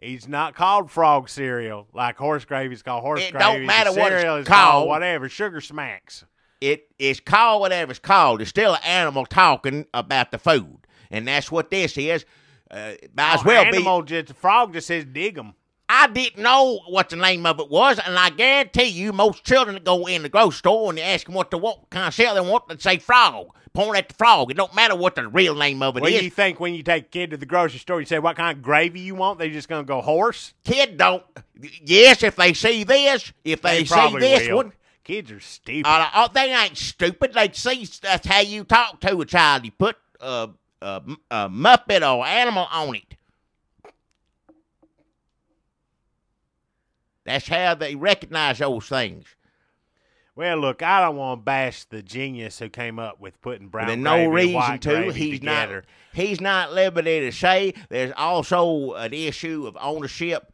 S2: he's not called frog cereal. Like horse gravy is called horse gravy.
S1: It don't matter what it's
S2: called. Whatever, Sugar Smacks.
S1: It's called whatever it's called. It's still an animal talking about the food. And that's what this is. Might as well be.
S2: The frog just says dig 'em.
S1: I didn't know what the name of it was, and I guarantee you most children that go in the grocery store and they ask them what kind of cereal they want, they say frog. Point at the frog. It don't matter what the real name of it is.
S2: What do you think when you take a kid to the grocery store, you say what kind of gravy you want? They just going to go horse?
S1: Kid don't. Yes, if they see this, they see this one.
S2: Kids are stupid.
S1: They ain't stupid. They see that's how you talk to a child. You put a Muppet or animal on it. That's how they recognize those things.
S2: Well, look, I don't want to bash the genius who came up with putting brown gravy
S1: no reason
S2: and white
S1: to.
S2: Gravy together.
S1: He's not liberty to say. There's also an issue of ownership.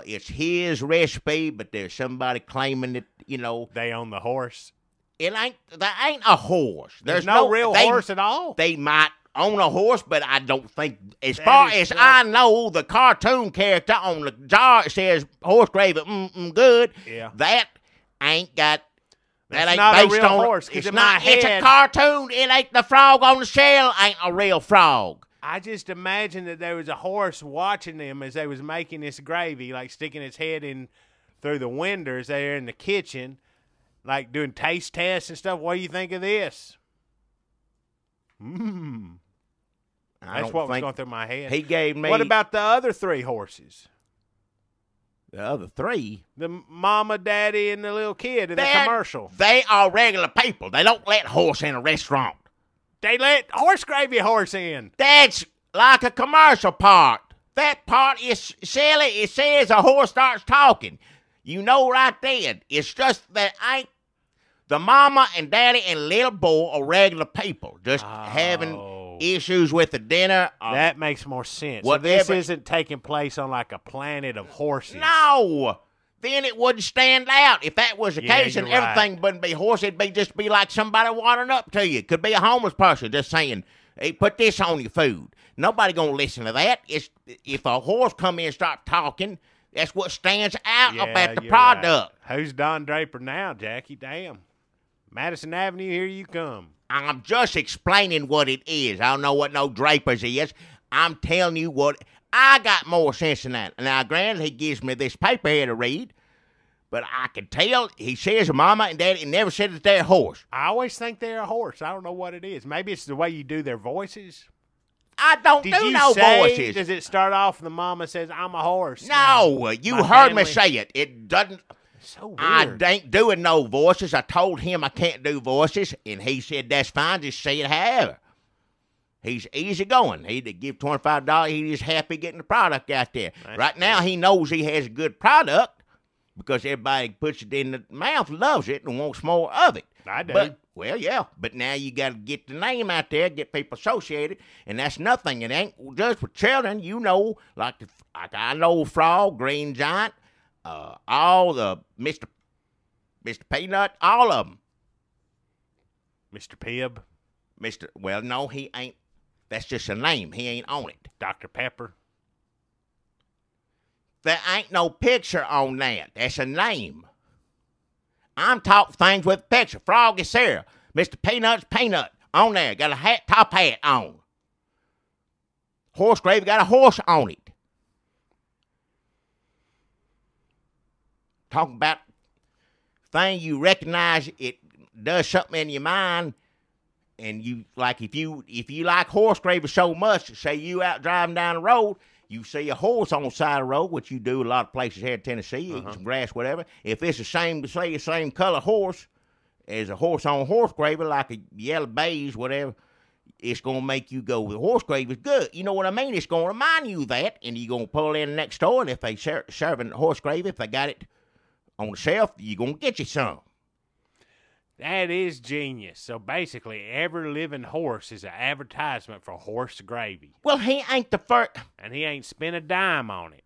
S1: It's his recipe, but there's somebody claiming that, you know.
S2: They own the horse.
S1: There ain't a horse.
S2: There's no real horse at all?
S1: They might own a horse, but I don't think, as far as I know, the cartoon character on the jar says horse gravy, good.
S2: Yeah.
S1: That ain't got.
S2: That ain't not based a real on horse.
S1: It's not. It's a cartoon. It ain't the frog on the shell. Ain't a real frog.
S2: I just imagine that there was a horse watching them as they was making this gravy, like sticking its head in through the windows there in the kitchen, like doing taste tests and stuff. What do you think of this? That's what was going through my head.
S1: He gave me.
S2: What about the other three horses?
S1: The other three?
S2: The mama, daddy, and the little kid in the commercial.
S1: They are regular people. They don't let horse in a restaurant.
S2: They let horse gravy horse in.
S1: That's like a commercial part. That part is silly. It says a horse starts talking. You know right then. It's just that the mama and daddy and little boy are regular people. Just having issues with the dinner.
S2: That makes more sense. So this isn't taking place on like a planet of horses.
S1: No. Then it wouldn't stand out. If that was the case and everything wouldn't be horse, it'd just be like somebody watering up to you. It could be a homeless person just saying, hey, put this on your food. Nobody going to listen to that. If a horse come in and start talking, that's what stands out about the product.
S2: Right. Who's Don Draper now, Jackie? Damn. Madison Avenue, here you come.
S1: I'm just explaining what it is. I don't know what no Drapers is. I'm telling you what. I got more sense than that. Now, granted, he gives me this paper here to read, but I can tell he says Mama and Daddy never said that they're a horse.
S2: I always think they're a horse. I don't know what it is. Maybe it's the way you do their voices.
S1: I don't do no voices.
S2: Does it start off and the mama says, I'm a horse?
S1: No, you heard me say it. It doesn't.
S2: So weird.
S1: I ain't doing no voices. I told him I can't do voices, and he said, that's fine. Just say it however. He's easy going. He'd give $25. He's just happy getting the product out there. Right now, he knows he has a good product because everybody puts it in the mouth, loves it, and wants more of it.
S2: I do.
S1: But, well, yeah. But now you got to get the name out there, get people associated, and that's nothing. It ain't just for children. You know, like I know Frog, Green Giant, all the Mr. Peanut, all of them.
S2: Mr. Pibb.
S1: Well, no, he ain't. That's just a name. He ain't on it.
S2: Dr. Pepper.
S1: There ain't no picture on that. That's a name. I'm talking things with picture. Frog is Sarah. Mr. Peanut's Peanut on there. Got a top hat on. Horse Gravy got a horse on it. Talking about thing you recognize, it does something in your mind. And you like if you like horse gravy so much, say you out driving down the road, you see a horse on the side of the road, which you do a lot of places here in Tennessee, eating some grass, whatever. If it's the same color horse as a horse on horse gravy, like a yellow beige, whatever, it's gonna make you go, the horse gravy is good. You know what I mean? It's gonna remind you of that, and you're gonna pull in the next store, and if they serving horse gravy, if they got it on the shelf, you're gonna get you some.
S2: That is genius. So basically, every living horse is an advertisement for horse gravy.
S1: Well, he ain't the first.
S2: And he ain't spent a dime on it.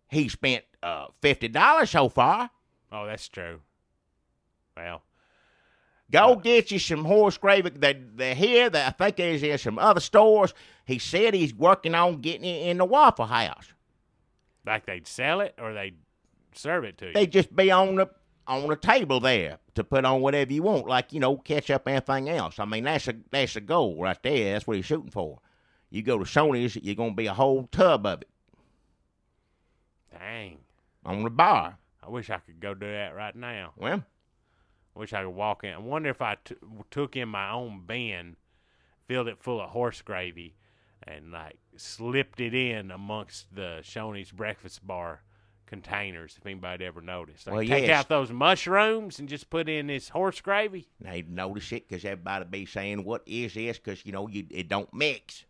S1: He spent $50 so far.
S2: Oh, that's true. Well.
S1: Go get you some horse gravy. They're here. I think there's in some other stores. He said he's working on getting it in the Waffle House.
S2: Like they'd sell it or they'd serve it to you?
S1: They'd just be on the table there to put on whatever you want, like, you know, ketchup and anything else. I mean, that's a goal right there. That's what he's shooting for. You go to Sony's, you're going to be a whole tub of it.
S2: Dang.
S1: On the bar.
S2: I wish I could go do that right now.
S1: Well.
S2: I wish I could walk in. I wonder if I took in my own bin, filled it full of horse gravy, and, like, slipped it in amongst the Shoney's breakfast bar containers, if anybody ever noticed. Take out those mushrooms and just put in this horse gravy.
S1: They'd notice it because everybody be saying, what is this? Because, you know, it don't mix.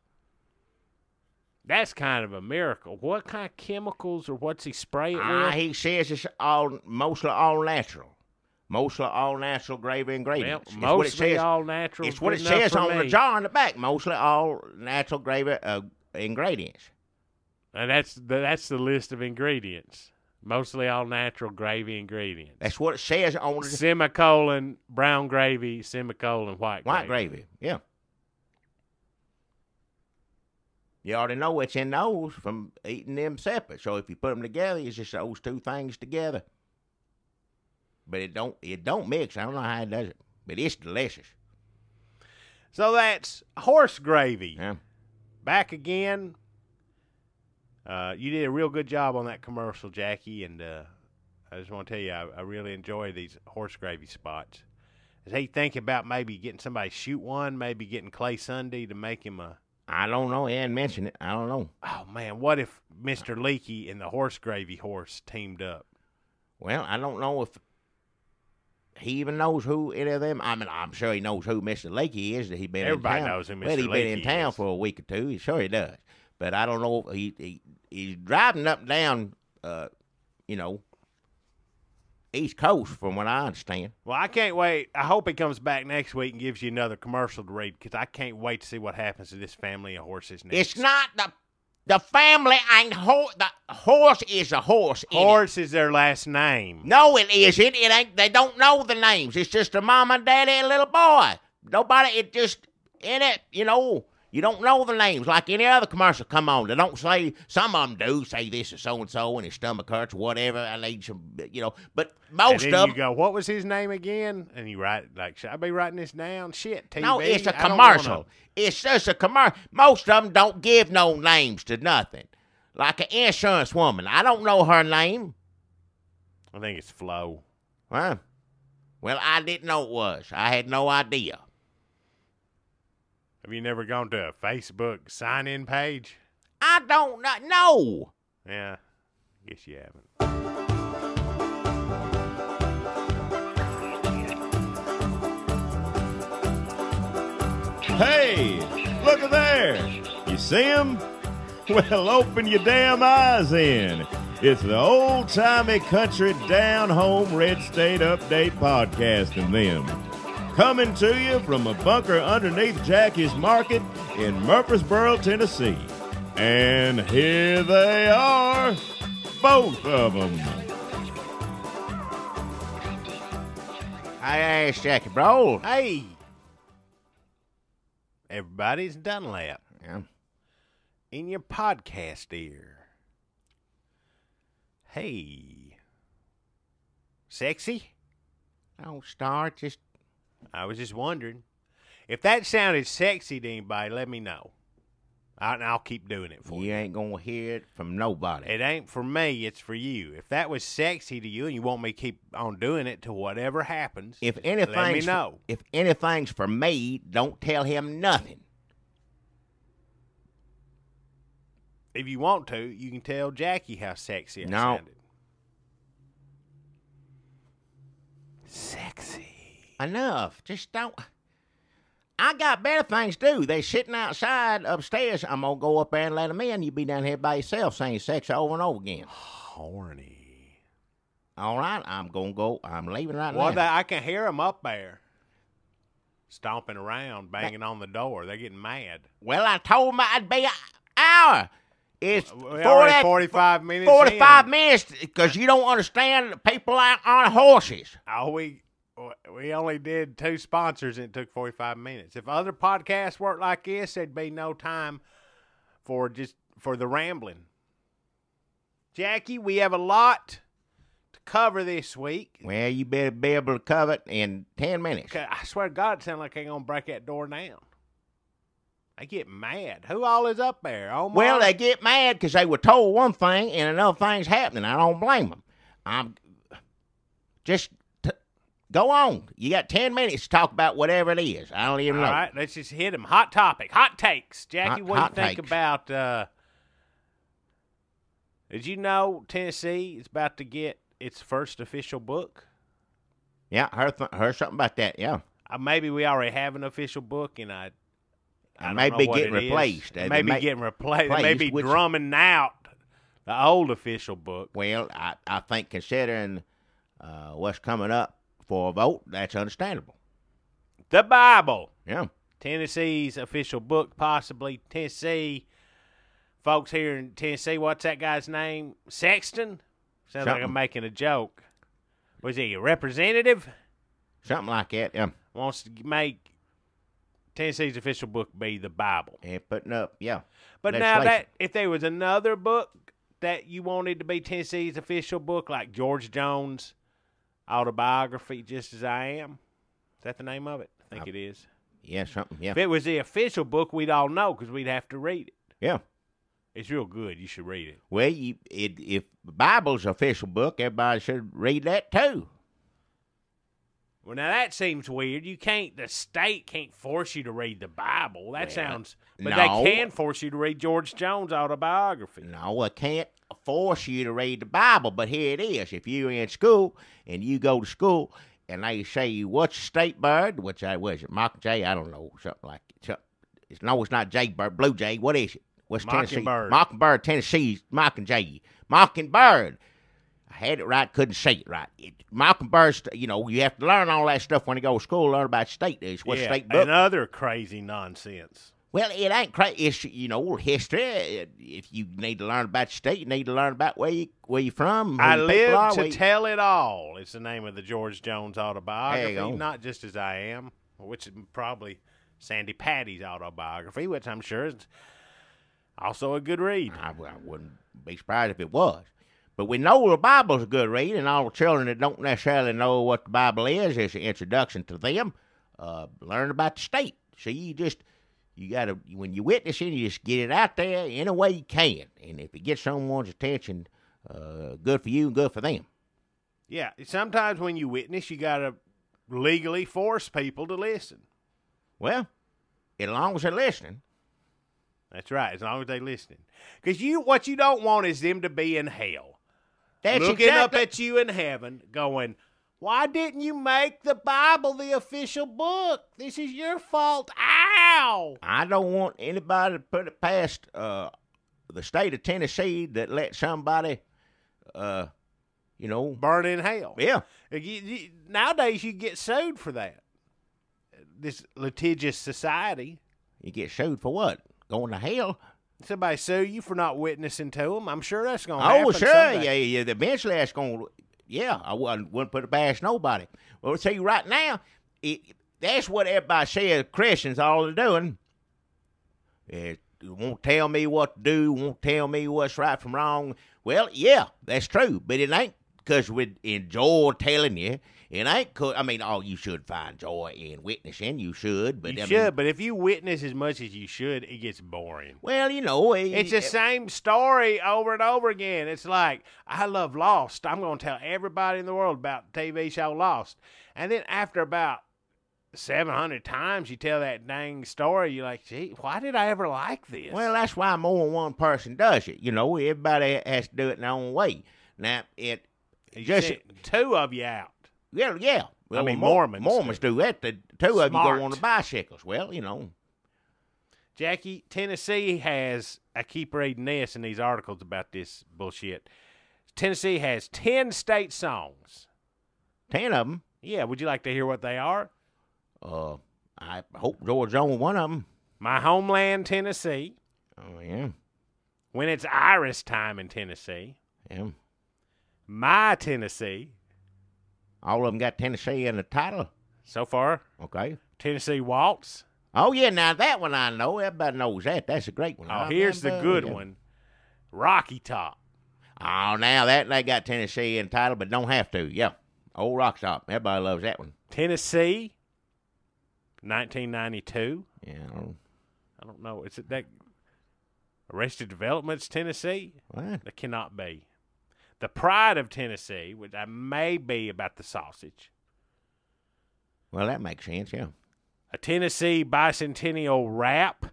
S2: That's kind of a miracle. What kind of chemicals or what's he spray it with?
S1: He says it's mostly all natural. Mostly all natural gravy ingredients.
S2: Well, mostly all natural.
S1: It's what it says on the jar in the back. Mostly all natural gravy ingredients.
S2: And that's the list of ingredients. Mostly all natural gravy ingredients.
S1: That's what it says on the...
S2: Semicolon, brown gravy, semicolon, white gravy.
S1: White gravy, yeah. You already know what's in those from eating them separate. So if you put them together, it's just those two things together. But it don't mix. I don't know how it does it. But it's delicious.
S2: So that's horse gravy.
S1: Yeah.
S2: Back again. You did a real good job on that commercial, Jackie, and I just want to tell you, I really enjoy these horse gravy spots. Is he thinking about maybe getting somebody to shoot one, maybe getting Clay Sunday to make him a...
S1: I don't know. He hadn't mentioned it. I don't know.
S2: Oh, man, what if Mr. Leakey and the horse gravy horse teamed up?
S1: Well, I don't know if he even knows who any of them... I mean, I'm sure he knows who Mr. Leakey is. That
S2: Everybody knows who Mr. Leakey is.
S1: Well, he's been in town for a week or two. Sure he does. But I don't know. He's driving up and down, East Coast, from what I understand.
S2: Well, I can't wait. I hope he comes back next week and gives you another commercial to read, because I can't wait to see what happens to this family of horses next.
S1: It's not the family ain't horse. The horse is a horse.
S2: Horse is their last name.
S1: No, it isn't. It ain't. They don't know the names. It's just a mama, daddy, and little boy. Nobody. It just in it. You don't know the names like any other commercial come on. They don't say, some of them do say this is so-and-so and his stomach hurts or whatever. I need some, but most
S2: and then
S1: of them.
S2: You go, what was his name again? And you write, like, should I be writing this down? Shit, TV.
S1: No, it's a commercial. It's just a commercial. Most of them don't give no names to nothing. Like an insurance woman. I don't know her name.
S2: I think it's Flo.
S1: Huh? Well, I didn't know it was. I had no idea.
S2: Have you never gone to a Facebook sign-in page?
S1: I don't know. No.
S2: Yeah, I guess you haven't.
S3: Hey, look at there. You see him? Well, open your damn eyes in. It's the old-timey country down-home red state update podcast and them. Coming to you from a bunker underneath Jackie's Market in Murfreesboro, Tennessee. And here they are, both of them.
S1: Hey, it's Jackie Bro.
S2: Hey. Everybody's Dunlap.
S1: Yeah.
S2: In your podcast ear. Hey. Sexy?
S1: Don't start. Just.
S2: I was just wondering. If that sounded sexy to anybody, let me know. I'll keep doing it for you.
S1: You ain't going to hear it from nobody.
S2: It ain't for me, it's for you. If that was sexy to you and you want me to keep on doing it till whatever happens,
S1: If anything's
S2: let me know.
S1: If anything's for me, don't tell him nothing.
S2: If you want to, you can tell Jackie how sexy I sounded. Sexy.
S1: Enough. Just don't. I got better things to do. They sitting outside upstairs. I'm going to go up there and let them in. You be down here by yourself saying sex over and over again.
S2: Horny.
S1: All right. I'm going to go. I'm leaving right
S2: Well,
S1: now.
S2: I can hear them up there. Stomping around, banging on the door. They're getting mad.
S1: Well, I told them I'd be an hour. It's
S2: 45 minutes
S1: 45
S2: in.
S1: minutes because you don't understand people out on horses.
S2: Oh, we only did 2 sponsors and it took 45 minutes. If other podcasts worked like this, there'd be no time for the rambling. Jackie, we have a lot to cover this week.
S1: Well, you better be able to cover it in 10 minutes.
S2: I swear to God, it sounds like they're going to break that door down. They get mad. Who all is up there? Omar?
S1: Well, they get mad because they were told one thing and another thing's happening. I don't blame them. Go on. You got 10 minutes to talk about whatever it is. I don't even know.
S2: All right, let's just hit them. Hot topic. Hot takes. Jackie, what do you think
S1: takes.
S2: about, did you know Tennessee is about to get its first official book?
S1: Yeah, heard something about that, yeah.
S2: Maybe we already have an official book, and I don't
S1: may
S2: know
S1: be
S2: what
S1: getting
S2: it is.
S1: replaced.
S2: Maybe getting replaced. They may be drumming out the old official book.
S1: Well, I think considering what's coming up for a vote, that's understandable.
S2: The Bible.
S1: Yeah.
S2: Tennessee's official book, possibly. Tennessee, folks here in Tennessee, what's that guy's name? Sexton? Sounds like I'm making a joke. Was he a representative?
S1: Something like that, yeah.
S2: Wants to make Tennessee's official book be the Bible.
S1: And putting up, yeah.
S2: But now, if there was another book that you wanted to be Tennessee's official book, like George Jones' autobiography, Just As I Am, is that the name of it? I think it is.
S1: Yeah, something, yeah.
S2: If it was the official book, we'd all know because we'd have to read it.
S1: Yeah.
S2: It's real good. You should read it.
S1: Well, if the Bible's official book, everybody should read that too.
S2: Well, now that seems weird. The state can't force you to read the Bible. But they can force you to read George Jones' autobiography.
S1: No, I can't force you to read the Bible, but here it is. If you're in school and you go to school and they say, what's your state bird? Which was it? Mockingjay? I don't know. Something like it. No, it's not Jaybird. Blue Jay. What is it? What's Tennessee? Mockingbird, Tennessee, Mockingjay. Mockingbird. I had it right, couldn't say it right. Mockingbird, you have to learn all that stuff when you go to school, learn about state. What state book.
S2: And other crazy nonsense.
S1: Well, it ain't crazy. It's, history. If you need to learn about state, you need to learn about where you're from.
S2: I Live to Tell It All. It's the name of the George Jones autobiography.
S1: There you go.
S2: Not Just As I Am, which is probably Sandy Patty's autobiography, which I'm sure is also a good read.
S1: I wouldn't be surprised if it was. But we know the Bible's a good read, and all the children that don't necessarily know what the Bible is an introduction to them. Learn about the state. See, you got to, when you witness it, you just get it out there any way you can. And if it gets someone's attention, good for you and good for them.
S2: Yeah, sometimes when you witness, you got to legally force people to listen.
S1: Well, as long as they're listening.
S2: That's right, as long as they're listening. Because what you don't want is them to be in hell.
S1: That's
S2: looking up at you in heaven, going, why didn't you make the Bible the official book? This is your fault. Ow!
S1: I don't want anybody to put it past the state of Tennessee that let somebody,
S2: burn in hell.
S1: Yeah.
S2: Nowadays, you get sued for that. This litigious society.
S1: You get sued for what? Going to hell?
S2: Somebody sue you for not witnessing to them. I'm sure that's going to happen.
S1: Oh, sure.
S2: Someday.
S1: Yeah. Eventually, that's going to. Yeah, I wouldn't put it past nobody. Well, I'll tell you right now, that's what everybody says Christians all are doing. Won't tell me what to do, won't tell me what's right from wrong. Well, yeah, that's true, but it ain't because we enjoy telling you. It ain't you should find joy in witnessing. You should. But
S2: but if you witness as much as you should, it gets boring.
S1: Well,
S2: it's the same story over and over again. It's like, I love Lost. I'm going to tell everybody in the world about the TV show Lost. And then after about 700 times you tell that dang story, you're like, gee, why did I ever like this?
S1: Well, that's why more than one person does it. Everybody has to do it their own way. Now,
S2: two of you out.
S1: Yeah. Well, Mormons do that. The two of you go on the bicycles. Well,
S2: Jackie, Tennessee has, I keep reading this in these articles about this bullshit. Tennessee has 10 state songs.
S1: 10 of them?
S2: Yeah. Would you like to hear what they are?
S1: I hope George's on one of them.
S2: My Homeland, Tennessee.
S1: Oh, yeah.
S2: When It's Iris Time in Tennessee.
S1: Yeah.
S2: My Tennessee.
S1: All of them got Tennessee in the title?
S2: So far.
S1: Okay.
S2: Tennessee Waltz.
S1: Oh, yeah, now that one I know. Everybody knows that. That's a great one.
S2: Oh, here's the good one. Rocky Top.
S1: Oh, now that they got Tennessee in the title, but don't have to. Yeah. Old Rock Top. Everybody loves that one.
S2: Tennessee, 1992.
S1: Yeah.
S2: I don't know. Is it that Arrested Development's Tennessee?
S1: What?
S2: That cannot be. The Pride of Tennessee, which I may be about the sausage.
S1: Well, that makes sense, yeah.
S2: A Tennessee bicentennial rap.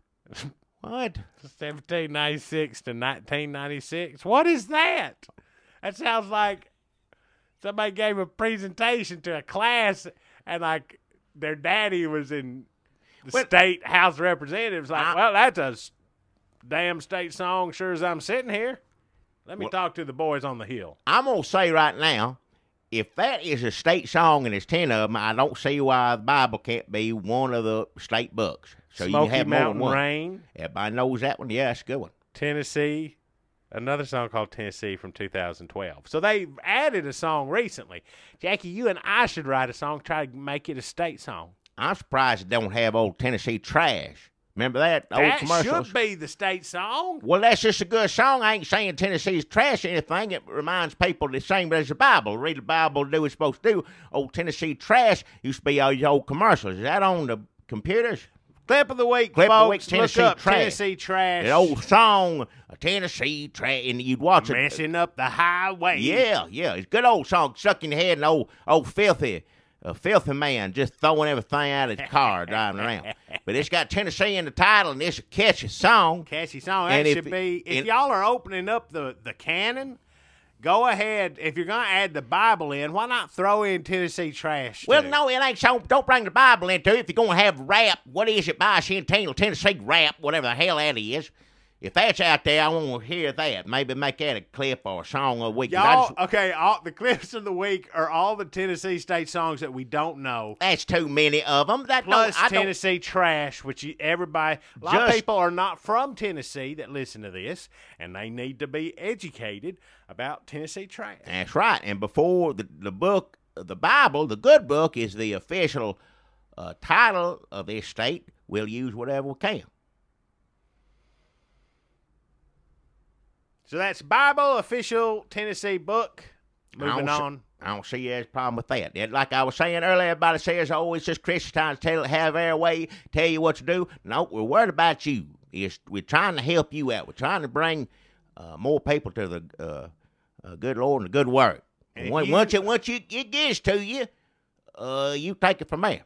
S1: What?
S2: 1796 to 1996. What is that? That sounds like somebody gave a presentation to a class and like their daddy was in the state House of Representatives. Like, well, that's a damn state song sure as I'm sitting here. Let me talk to the boys on the Hill.
S1: I'm going to say right now, if that is a state song and there's 10 of them, I don't see why the Bible can't be one of the state books. So
S2: Smoky
S1: you have
S2: Mountain
S1: more than one.
S2: Rain.
S1: Everybody knows that one. Yeah, that's a good one.
S2: Tennessee. Another song called Tennessee from 2012. So they added a song recently. Jackie, you and I should write a song, try to make it a state song.
S1: I'm surprised it don't have old Tennessee Trash. Remember that? Old
S2: That
S1: commercials?
S2: should be the state song.
S1: Well, that's just a good song. I ain't saying Tennessee's trash or anything. It reminds people the same as the Bible. Read the Bible, do what it's supposed to do. Old Tennessee Trash used to be all these old commercials. Is that on the computers?
S2: Clip of the week,
S1: Clip
S2: folks.
S1: of the week, Tennessee
S2: Look up
S1: Trash.
S2: Tennessee Trash.
S1: An old song, Tennessee Trash, and you'd watch it.
S2: Messing up the highway.
S1: Yeah. It's a good old song, stuck in your head, and old filthy man just throwing everything out of his car driving around. But it's got Tennessee in the title, and it's a catchy song.
S2: Catchy song. That should be. If y'all are opening up the canon, go ahead. If you're going to add the Bible in, why not throw in Tennessee Trash?
S1: Well,
S2: too?
S1: no, it ain't so. Don't bring the Bible into it. If you're going to have rap, what is it? Bicentennial Tennessee rap, whatever the hell that is. If that's out there, I want to hear that. Maybe make that a clip or a song of the week.
S2: Okay, all the clips of the week are all the Tennessee state songs that we don't know.
S1: That's too many of them.
S2: Plus Tennessee Trash, which everybody, a lot of people are not from Tennessee that listen to this, and they need to be educated about Tennessee Trash.
S1: That's right. And before the book, the Bible, the good book, is the official title of this state, we'll use whatever we can.
S2: So that's Bible, official Tennessee book. Moving on.
S1: I don't see there's a problem with that. And like I was saying earlier, everybody says, oh, it's just Christian times, have their way, tell you what to do. No, we're worried about you. We're trying to help you out. We're trying to bring more people to the good Lord and the good work. And once it gets to you, you take it from there.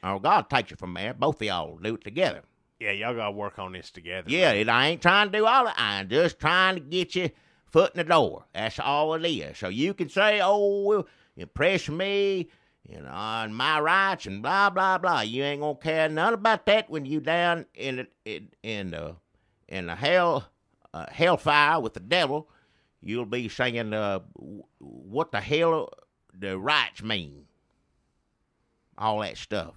S1: Or God takes it from there. Both of y'all do it together.
S2: Yeah, y'all got to work on this together.
S1: Yeah, and I ain't trying to do all that. I'm just trying to get you foot in the door. That's all it is. So you can say, oh, impress me, and my rights and blah, blah, blah. You ain't going to care none about that when you down in the hellfire with the devil. You'll be saying, what the hell the rights mean. All that stuff.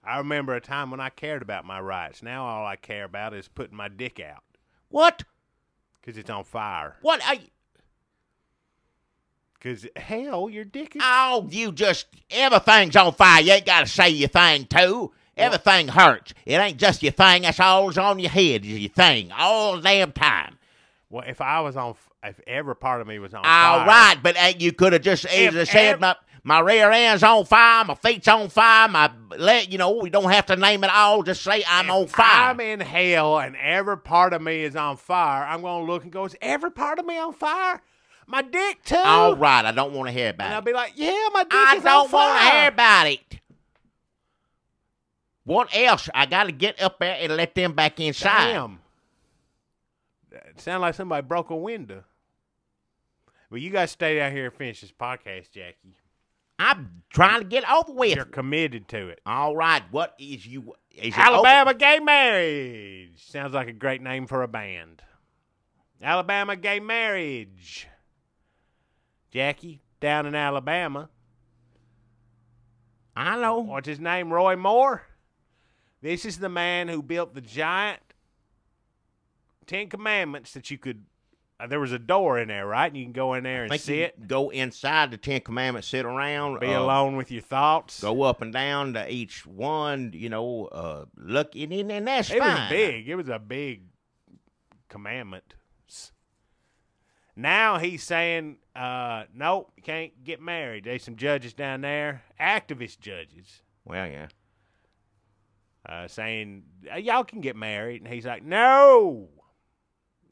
S2: I remember a time when I cared about my rights. Now all I care about is putting my dick out.
S1: What?
S2: Because it's on fire.
S1: What?
S2: Because, hell, your dick is...
S1: Oh, everything's on fire. You ain't got to say your thing, too. Everything hurts. It ain't just your thing. That's all's on your head is your thing all the damn time.
S2: Well, if every part of me was on
S1: fire...
S2: All
S1: right, but you could have just said... My rear end's on fire, my feet's on fire, my leg, we don't have to name it all. Just say I'm on fire.
S2: I'm in hell and every part of me is on fire. I'm going to look and go, is every part of me on fire? My dick, too?
S1: All right, I don't want to hear about it.
S2: And I'll be like, yeah, my dick is on fire.
S1: I don't want to hear about it. What else? I got to get up there and let them back inside.
S2: Damn. It sounded like somebody broke a window. Well, you guys stay down here and finish this podcast, Jackie.
S1: I'm trying to get over with.
S2: You're committed to it.
S1: All right. What is you? Is
S2: Alabama Gay Marriage. Sounds like a great name for a band. Alabama Gay Marriage. Jackie, down in Alabama.
S1: I know.
S2: What's his name? Roy Moore. This is the man who built the giant 10 Commandments that you could... there was a door in there, right? And you can go in there and sit.
S1: Go inside the 10 Commandments, sit around.
S2: Be alone with your thoughts.
S1: Go up and down to each one, look, and that's fine.
S2: It was big. It was a big commandment. Now he's saying, nope, you can't get married. There's some judges down there, activist judges.
S1: Well, yeah.
S2: Saying, y'all can get married. And he's like, no.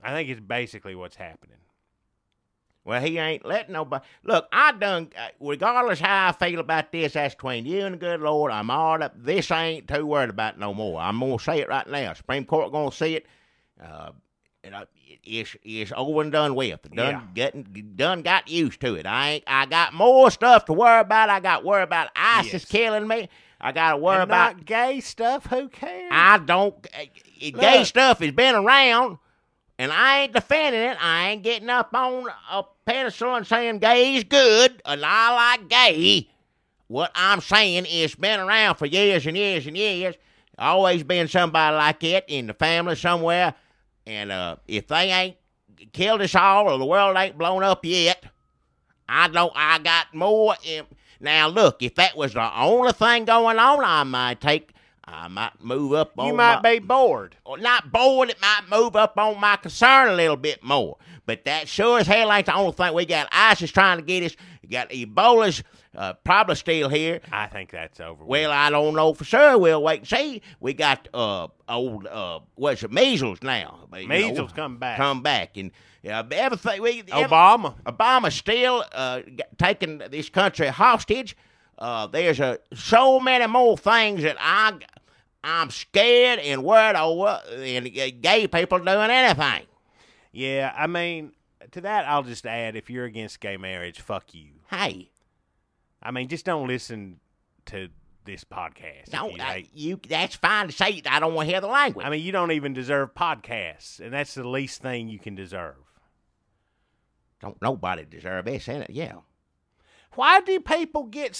S2: I think it's basically what's happening.
S1: Well, he ain't letting nobody. Look, regardless how I feel about this, that's between you and the good Lord. I'm all up. This I ain't too worried about no more. I'm going to say it right now. Supreme Court going to see it. It's over and done with. Done got used to it. I got more stuff to worry about. I got to worry about ISIS killing me. I got to worry about.
S2: Not gay stuff. Who cares?
S1: I don't. Gay stuff has been around. And I ain't defending it. I ain't getting up on a pedestal and saying gay is good, and I like gay. What I'm saying is been around for years and years and years. Always been somebody like it in the family somewhere. And if they ain't killed us all or the world ain't blown up yet, I got more. Now, look, if that was the only thing going on, I might move up on
S2: You might be bored.
S1: Or not bored, it might move up on my concern a little bit more. But that sure as hell ain't the only thing. We got ISIS trying to get us. We got Ebola's probably still here.
S2: I think that's over.
S1: Well, I don't know for sure. We'll wait and see. We got measles now.
S2: Measles come back.
S1: Come back. And everything. Obama's still taking this country hostage. There's so many more things that I'm scared and worried over, and gay people doing anything.
S2: Yeah, I mean, to that I'll just add, if you're against gay marriage, fuck you.
S1: Hey.
S2: I mean, just don't listen to this podcast.
S1: No, that's fine to say. I don't want to hear the language.
S2: I mean, you don't even deserve podcasts, and that's the least thing you can deserve.
S1: Don't nobody deserve this, innit? Yeah.
S2: Why do people get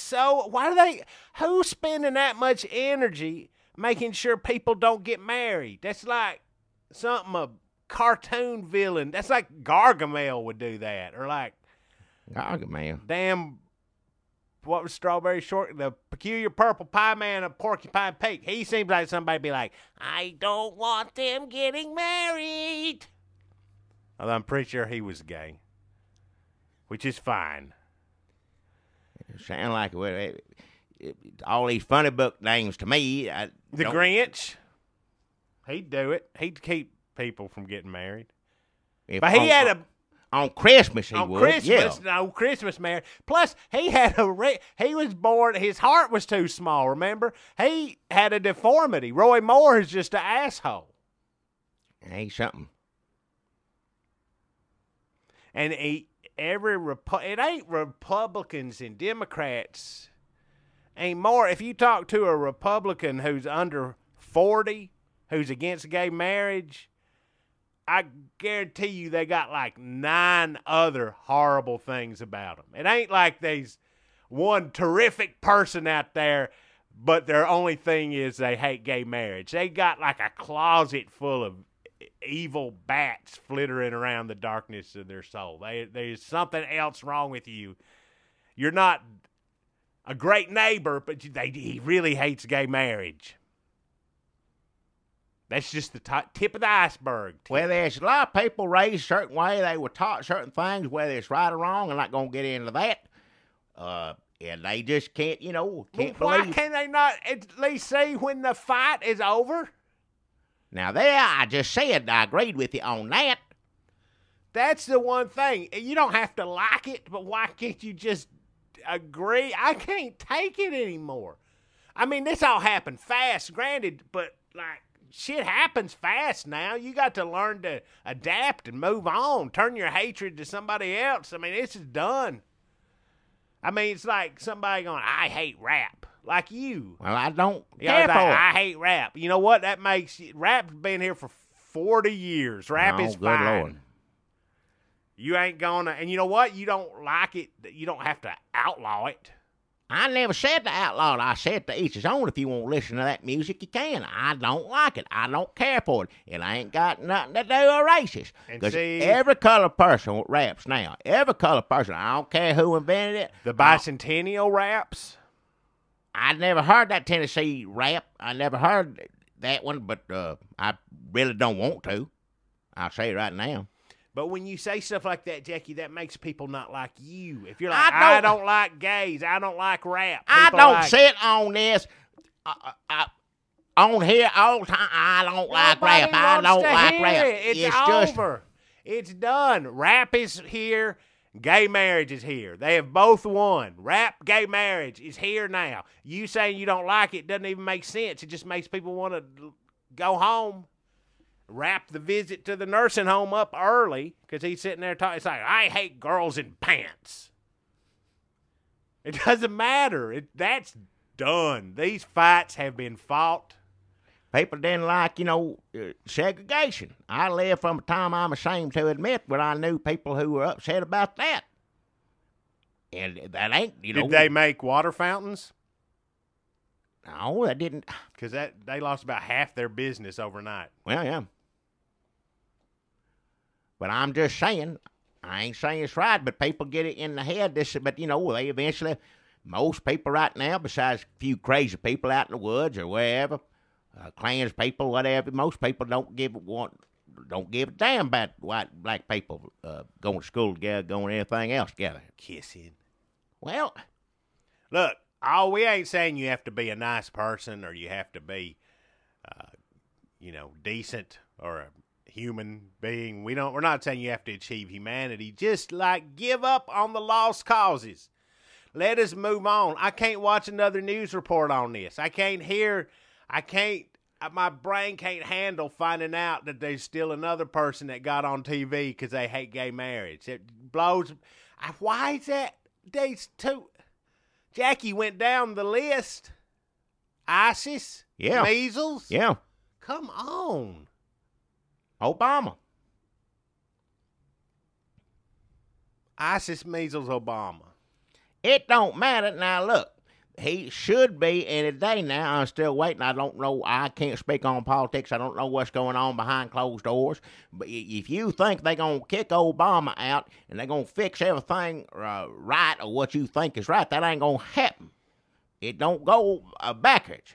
S2: who's spending that much energy making sure people don't get married? That's like something a cartoon villain. That's like Gargamel would do that. Or like
S1: Gargamel.
S2: Damn what was Strawberry Short? The Peculiar Purple Pie Man of Porcupine Peak. He seems like somebody be like, I don't want them getting married. Although I'm pretty sure he was gay, which is fine.
S1: It sound like all these funny book names to me.
S2: The Grinch. He'd do it. He'd keep people from getting married. But he had a...
S1: On Christmas,
S2: on Christmas marriage. Plus, he was born, his heart was too small, remember? He had a deformity. Roy Moore is just an asshole.
S1: Ain't something.
S2: And it ain't Republicans and Democrats anymore. If you talk to a Republican who's under 40, who's against gay marriage, I guarantee you they got like 9 other horrible things about them. It ain't like there's one terrific person out there, but their only thing is they hate gay marriage. They got like a closet full of evil bats flittering around the darkness of their soul. There's something else wrong with you. You're not a great neighbor, but he really hates gay marriage. That's just the tip of the iceberg.
S1: Well, there's a lot of people raised a certain way. They were taught certain things, whether it's right or wrong. I'm not going to get into that. And they just can't, believe.
S2: Why can they not at least see when the fight is over?
S1: Now, I just said I agreed with you on that.
S2: That's the one thing. You don't have to like it, but why can't you just agree? I can't take it anymore. I mean, this all happened fast, granted, but, like, shit happens fast now. You got to learn to adapt and move on. Turn your hatred to somebody else. I mean, this is done. I mean, it's like somebody going, I hate rap. Like you.
S1: Well, I don't care for it.
S2: I hate rap. You know what? That makes rap's been here for 40 years. Rap is fine. Good Lord. You ain't gonna, and you know what? You don't like it. You don't have to outlaw it.
S1: I never said to outlaw it. I said to each his own. If you want to listen to that music, you can. I don't like it. I don't care for it. It ain't got nothing to do with racist. Because every colored person raps now. Every colored person. I don't care who invented it.
S2: The bicentennial raps?
S1: I never heard that Tennessee rap. I never heard that one, but I really don't want to. I'll say it right now.
S2: But when you say stuff like that, Jackie, that makes people not like you. If you're like, I don't like gays, I don't like rap.
S1: I don't sit on this on here all the time. I don't like rap. I don't like rap.
S2: It's over. It's done. Rap is here. Gay marriage is here. They have both won. Rap, gay marriage is here now. You saying you don't like it doesn't even make sense. It just makes people want to go home. Wrap the visit to the nursing home up early because he's sitting there talking. It's like, I hate girls in pants. It doesn't matter. That's done. These fights have been fought.
S1: People didn't like, segregation. I lived from a time I'm ashamed to admit when I knew people who were upset about that. And that ain't,
S2: Did they make water fountains?
S1: No, they didn't.
S2: Because they lost about half their business overnight.
S1: Well, yeah. But I'm just saying, I ain't saying it's right, but people get it in the head. But, they eventually, most people right now, besides a few crazy people out in the woods or wherever, Klans people, whatever, most people don't give a damn about black people going to school together, going anything else together.
S2: Kissing.
S1: Well,
S2: look, we ain't saying you have to be a nice person or you have to be, decent or a human being. We're not saying you have to achieve humanity. Just give up on the lost causes. Let us move on. I can't watch another news report on this. My brain can't handle finding out that there's still another person that got on TV because they hate gay marriage. It blows. Why is that? There's two. Jackie went down the list. ISIS?
S1: Yeah.
S2: Measles?
S1: Yeah.
S2: Come on.
S1: Obama.
S2: ISIS, measles, Obama.
S1: It don't matter. Now, look, he should be any day now. I'm still waiting. I don't know. I can't speak on politics. I don't know what's going on behind closed doors. But if you think they're going to kick Obama out and they're going to fix everything right or what you think is right, that ain't going to happen. It don't go backwards,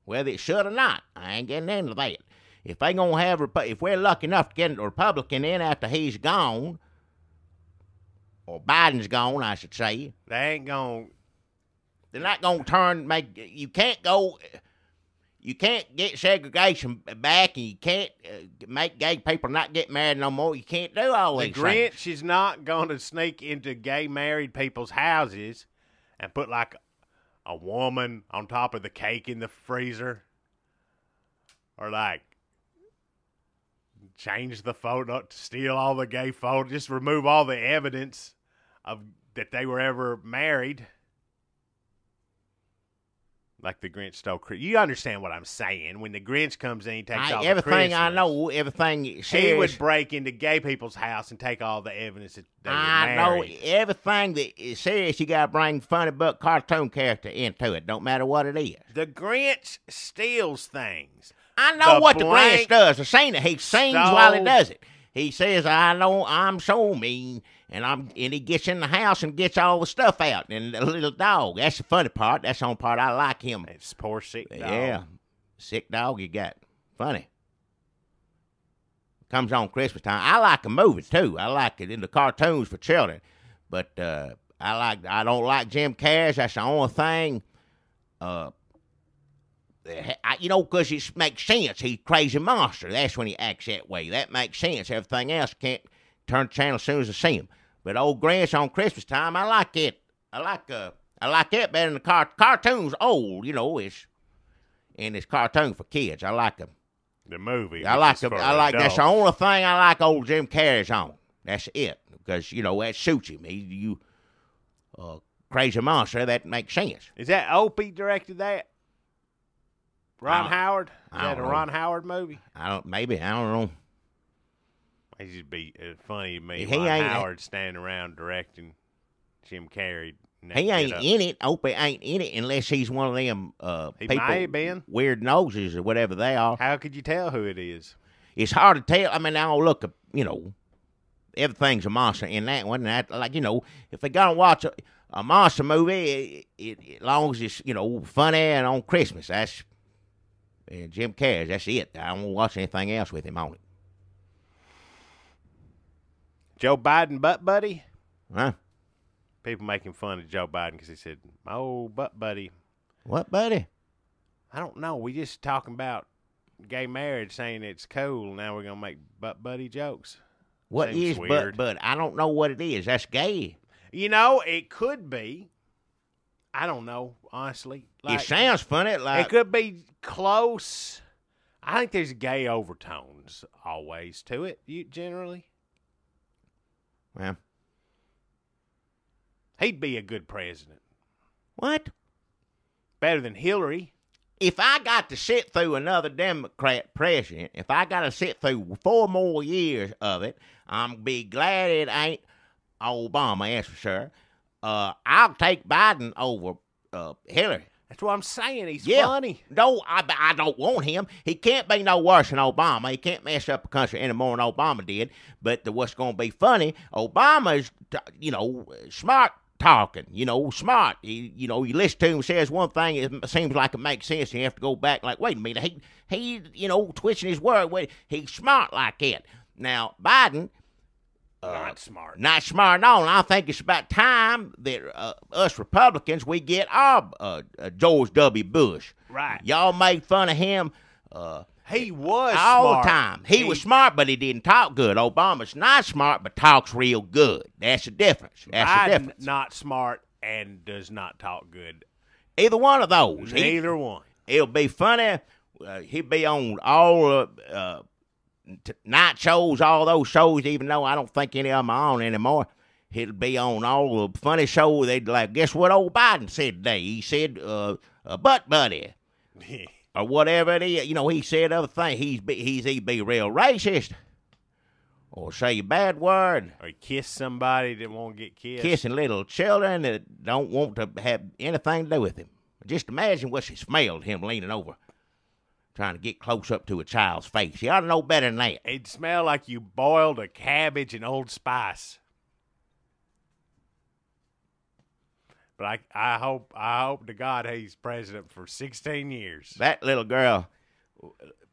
S1: whether it should or not. I ain't getting into that. If they gonna have, if we're lucky enough to get a Republican in after he's gone, or Biden's gone, I should say,
S2: they ain't gonna.
S1: They're not gonna you can't get segregation back, and you can't make gay people not get married no more. You can't do all these things.
S2: The Grinch is not gonna sneak into gay married people's houses and put like a woman on top of the cake in the freezer, or like change the photo to steal all the gay photos, just remove all the evidence of that they were ever married. Like the Grinch stole Christmas. You understand what I'm saying? When the Grinch comes in, he takes all the
S1: everything
S2: Christmas.
S1: I know, everything
S2: he would break into gay people's house and take all the evidence that they were married.
S1: I know everything that is serious. You got to bring funny book cartoon character into it. Don't matter what it is.
S2: The Grinch steals things.
S1: I know what the Grinch does. I've seen it. He sings while he does it. He says, "I know I'm so mean," and he gets in the house and gets all the stuff out. And the little dog. That's the funny part. That's the only part I like him.
S2: It's poor sick dog.
S1: Yeah, sick dog you got. Funny. Comes on Christmas time. I like the movie too. I like it in the cartoons for children, but I don't like Jim Carrey's. That's the only thing. Because it makes sense. He's a crazy monster. That's when he acts that way. That makes sense. Everything else can't turn the channel as soon as I see him. But old Grinch on Christmas time, I like it. I like that better than the cartoons. Old, it's cartoon for kids. I like them.
S2: The movie.
S1: I like them. That's the only thing I like. Old Jim Carrey's on. That's it. Because that suits him. You crazy monster. That makes sense.
S2: Is that Opie directed that? Ron Howard? Is that a Ron Howard movie?
S1: I don't know.
S2: It should be funny to me. Ron Howard standing around directing Jim Carrey.
S1: He ain't in it. Opie ain't in it unless he's one of them
S2: he
S1: people,
S2: may have been.
S1: Weird noses or whatever they are.
S2: How could you tell who it is?
S1: It's hard to tell. I mean, now look, everything's a monster in that one. If they're going to watch a monster movie, as long as it's, funny and on Christmas, that's Jim Carrey. That's it. I don't want to watch anything else with him on it.
S2: Joe Biden butt buddy?
S1: Huh?
S2: People making fun of Joe Biden because he said, "My old butt buddy."
S1: What buddy?
S2: I don't know. We just talking about gay marriage, saying it's cool. Now we're gonna make butt buddy jokes.
S1: What
S2: Seems
S1: is
S2: weird.
S1: butt? I don't know what it is. That's gay.
S2: It could be. I don't know, honestly.
S1: It sounds funny.
S2: It could be close. I think there's gay overtones always to it. Generally.
S1: Well,
S2: he'd be a good president.
S1: What?
S2: Better than Hillary.
S1: If I got to sit through another Democrat president, if I got to sit through 4 more years of it, I'm be glad it ain't Obama, that's for sure. I'll take Biden over Hillary.
S2: That's what I'm saying. He's funny.
S1: No, I don't want him. He can't be no worse than Obama. He can't mess up the country any more than Obama did. But what's going to be funny, Obama's, smart talking, smart. You listen to him, says one thing, it seems like it makes sense. You have to go back like, wait a minute, he twitching his word. He's smart like that. Now, Biden...
S2: not smart.
S1: Not smart at all. And I think it's about time that us Republicans, we get our George W. Bush.
S2: Right.
S1: Y'all made fun of him.
S2: He was
S1: all
S2: smart.
S1: The time. He was smart, but he didn't talk good. Obama's not smart, but talks real good. That's the difference.
S2: Biden not smart and does not talk good.
S1: Either one of those.
S2: Neither one.
S1: It'll be funny. He'd be on all night shows, all those shows, even though I don't think any of them are on anymore. He'll be on all the funny shows. They'd like, guess what old Biden said today? He said, butt buddy. Or whatever it is. He said other things. He'd be real racist. Or say a bad word.
S2: Or he kiss somebody that won't get kissed.
S1: Kissing little children that don't want to have anything to do with him. Just imagine what she smelled, him leaning over, trying to get close up to a child's face. You ought to know better than that.
S2: It'd smell like you boiled a cabbage in Old Spice. But I hope to God he's president for 16 years.
S1: That little girl,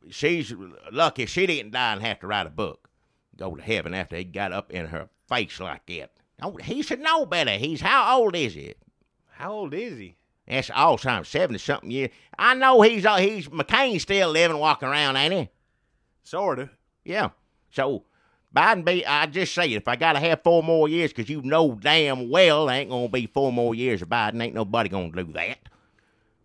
S1: she's lucky she didn't die and have to write a book. Go to heaven after he got up in her face like that. Oh, he should know better. He's how old is he?
S2: How old is he?
S1: That's Alzheimer's, 70-something years. I know he's McCain's still living, walking around, ain't he?
S2: Sort of.
S1: Yeah. So Biden I just say it, if I got to have 4 more years, because you know damn well there ain't going to be 4 more years of Biden. Ain't nobody going to do that.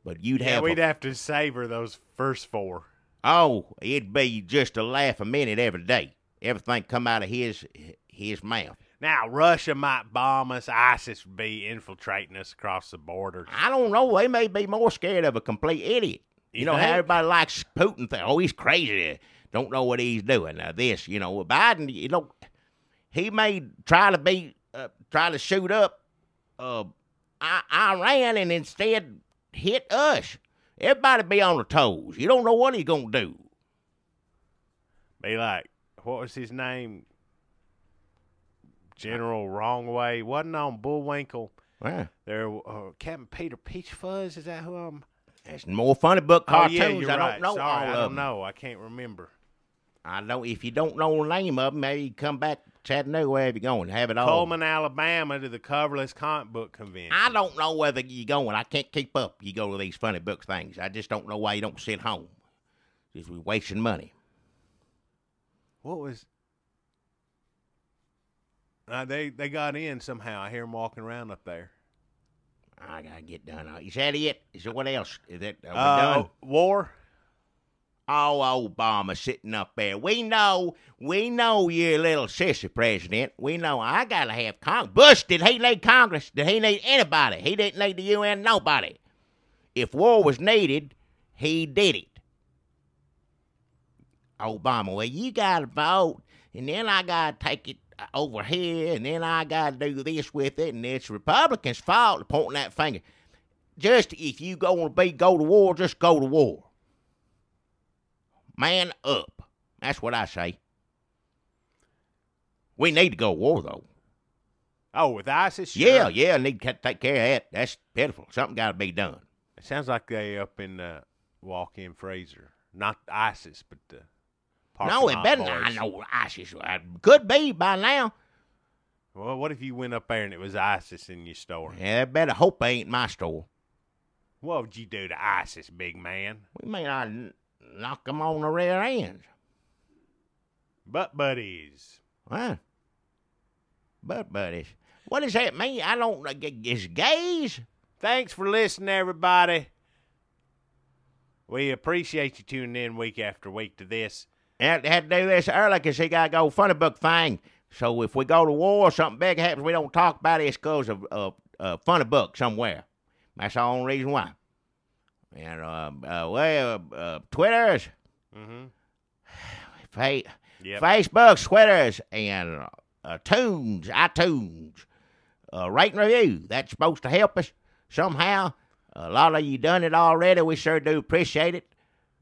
S1: But we'd
S2: have to savor those first 4.
S1: Oh, it'd be just a laugh a minute every day. Everything come out of his mouth.
S2: Now, Russia might bomb us. ISIS would be infiltrating us across the border.
S1: I don't know. They may be more scared of a complete idiot. You know how everybody likes Putin. Oh, he's crazy. Don't know what he's doing. Now, Biden, he may try to shoot up Iran and instead hit us. Everybody be on their toes. You don't know what he's going to do.
S2: Be like, what was his name? General Wrongway. Wasn't on Bullwinkle.
S1: Yeah.
S2: There, Captain Peter Peach Fuzz. Is that who I'm?
S1: There's more funny book cartoons.
S2: Oh, yeah, you're
S1: I
S2: right.
S1: don't know
S2: Sorry,
S1: all of them.
S2: I don't know. I can't remember.
S1: I know. If you don't know the name of them, maybe you come back to Chattanooga, wherever you're going, have it all.
S2: Coleman, Alabama, to the Coverless Comic Book Convention.
S1: I don't know whether you're going. I can't keep up. You go to these funny book things. I just don't know why you don't sit home. Just we're wasting money.
S2: What was? They got in somehow. I hear them walking around up there.
S1: I gotta get done. Is that it? Is there what else? Is that are we done?
S2: War.
S1: Oh, Obama sitting up there. We know you're a little sissy president. We know I gotta have Congress. Bush, did he need Congress? Did he need anybody? He didn't need the UN, nobody. If war was needed, he did it. Obama, well, you gotta vote, and then I gotta take it over here, and then I gotta do this with it, and it's Republicans' fault pointing that finger. Just if you go to war, just go to war. Man up. That's what I say. We need to go to war, though.
S2: Oh, with ISIS? Sure.
S1: Yeah, need to take care of that. That's pitiful. Something got to be done.
S2: It sounds like they up in walk-in Fraser. Not ISIS, but the
S1: No, it better not. I know ISIS. Could be by now.
S2: Well, what if you went up there and it was ISIS in your store?
S1: Yeah, I better hope they ain't my store.
S2: What would you do to ISIS, big man?
S1: We may not knock them on the rear ends.
S2: Butt buddies.
S1: Huh? Butt buddies. What does that mean? I don't. Is gays?
S2: Thanks for listening, everybody. We appreciate you tuning in week after week to this.
S1: Had to do this early because he got to go funny book thing. So if we go to war or something big happens, we don't talk about it. It's because of a funny book somewhere. That's the only reason why. And, Twitters, Facebook, Twitters, and iTunes, rate and review. That's supposed to help us somehow. A lot of you done it already. We sure do appreciate it.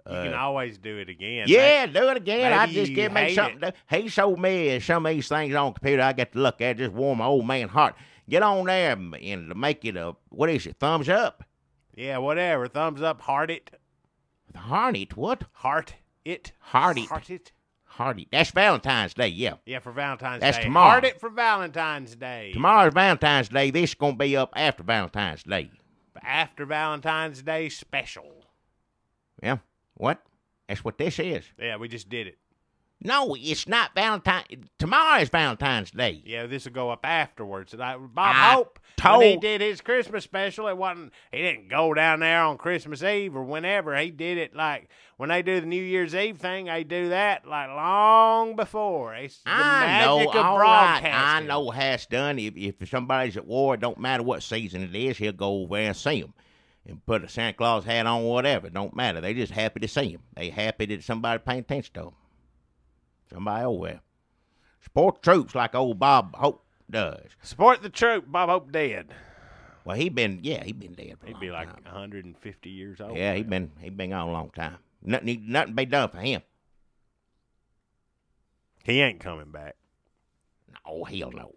S2: You can always do it again.
S1: Yeah, do it again. I just give me
S2: hate
S1: something to do. He showed me some of these things on the computer I get to look at. Just warm my old man heart. Get on there and make it what is it, thumbs up?
S2: Yeah, whatever. Thumbs up, heart it.
S1: Heart it, what?
S2: Heart it.
S1: Heart it.
S2: Heart it.
S1: Heart it. That's Valentine's Day, yeah.
S2: Yeah, for Valentine's
S1: That's
S2: Day.
S1: tomorrow.
S2: Heart it for Valentine's Day.
S1: Tomorrow's Valentine's Day. This is going to be up after Valentine's Day.
S2: After Valentine's Day special.
S1: Yeah. What? That's what this is.
S2: Yeah, we just did it.
S1: No, it's not Valentine. Tomorrow is Valentine's Day.
S2: Yeah, this will go up afterwards. Bob Hope, when he did his Christmas special, he didn't go down there on Christmas Eve or whenever. He did it like when they do the New Year's Eve thing. They do that like long before. It's the magic of broadcasting.
S1: I know how it's done. If somebody's at war, it don't matter what season it is. He'll go over there and see them and put a Santa Claus hat on, whatever. It don't matter. They just happy to see him. They happy that somebody paying attention to them. Somebody over there. Support the troops like old Bob Hope does.
S2: Support the troop. Bob Hope dead.
S1: Well, he been dead for a long
S2: He'd be like
S1: time.
S2: 150 years old.
S1: Yeah, he been gone a long time. Nothing be done for him.
S2: He ain't coming back.
S1: No, hell no.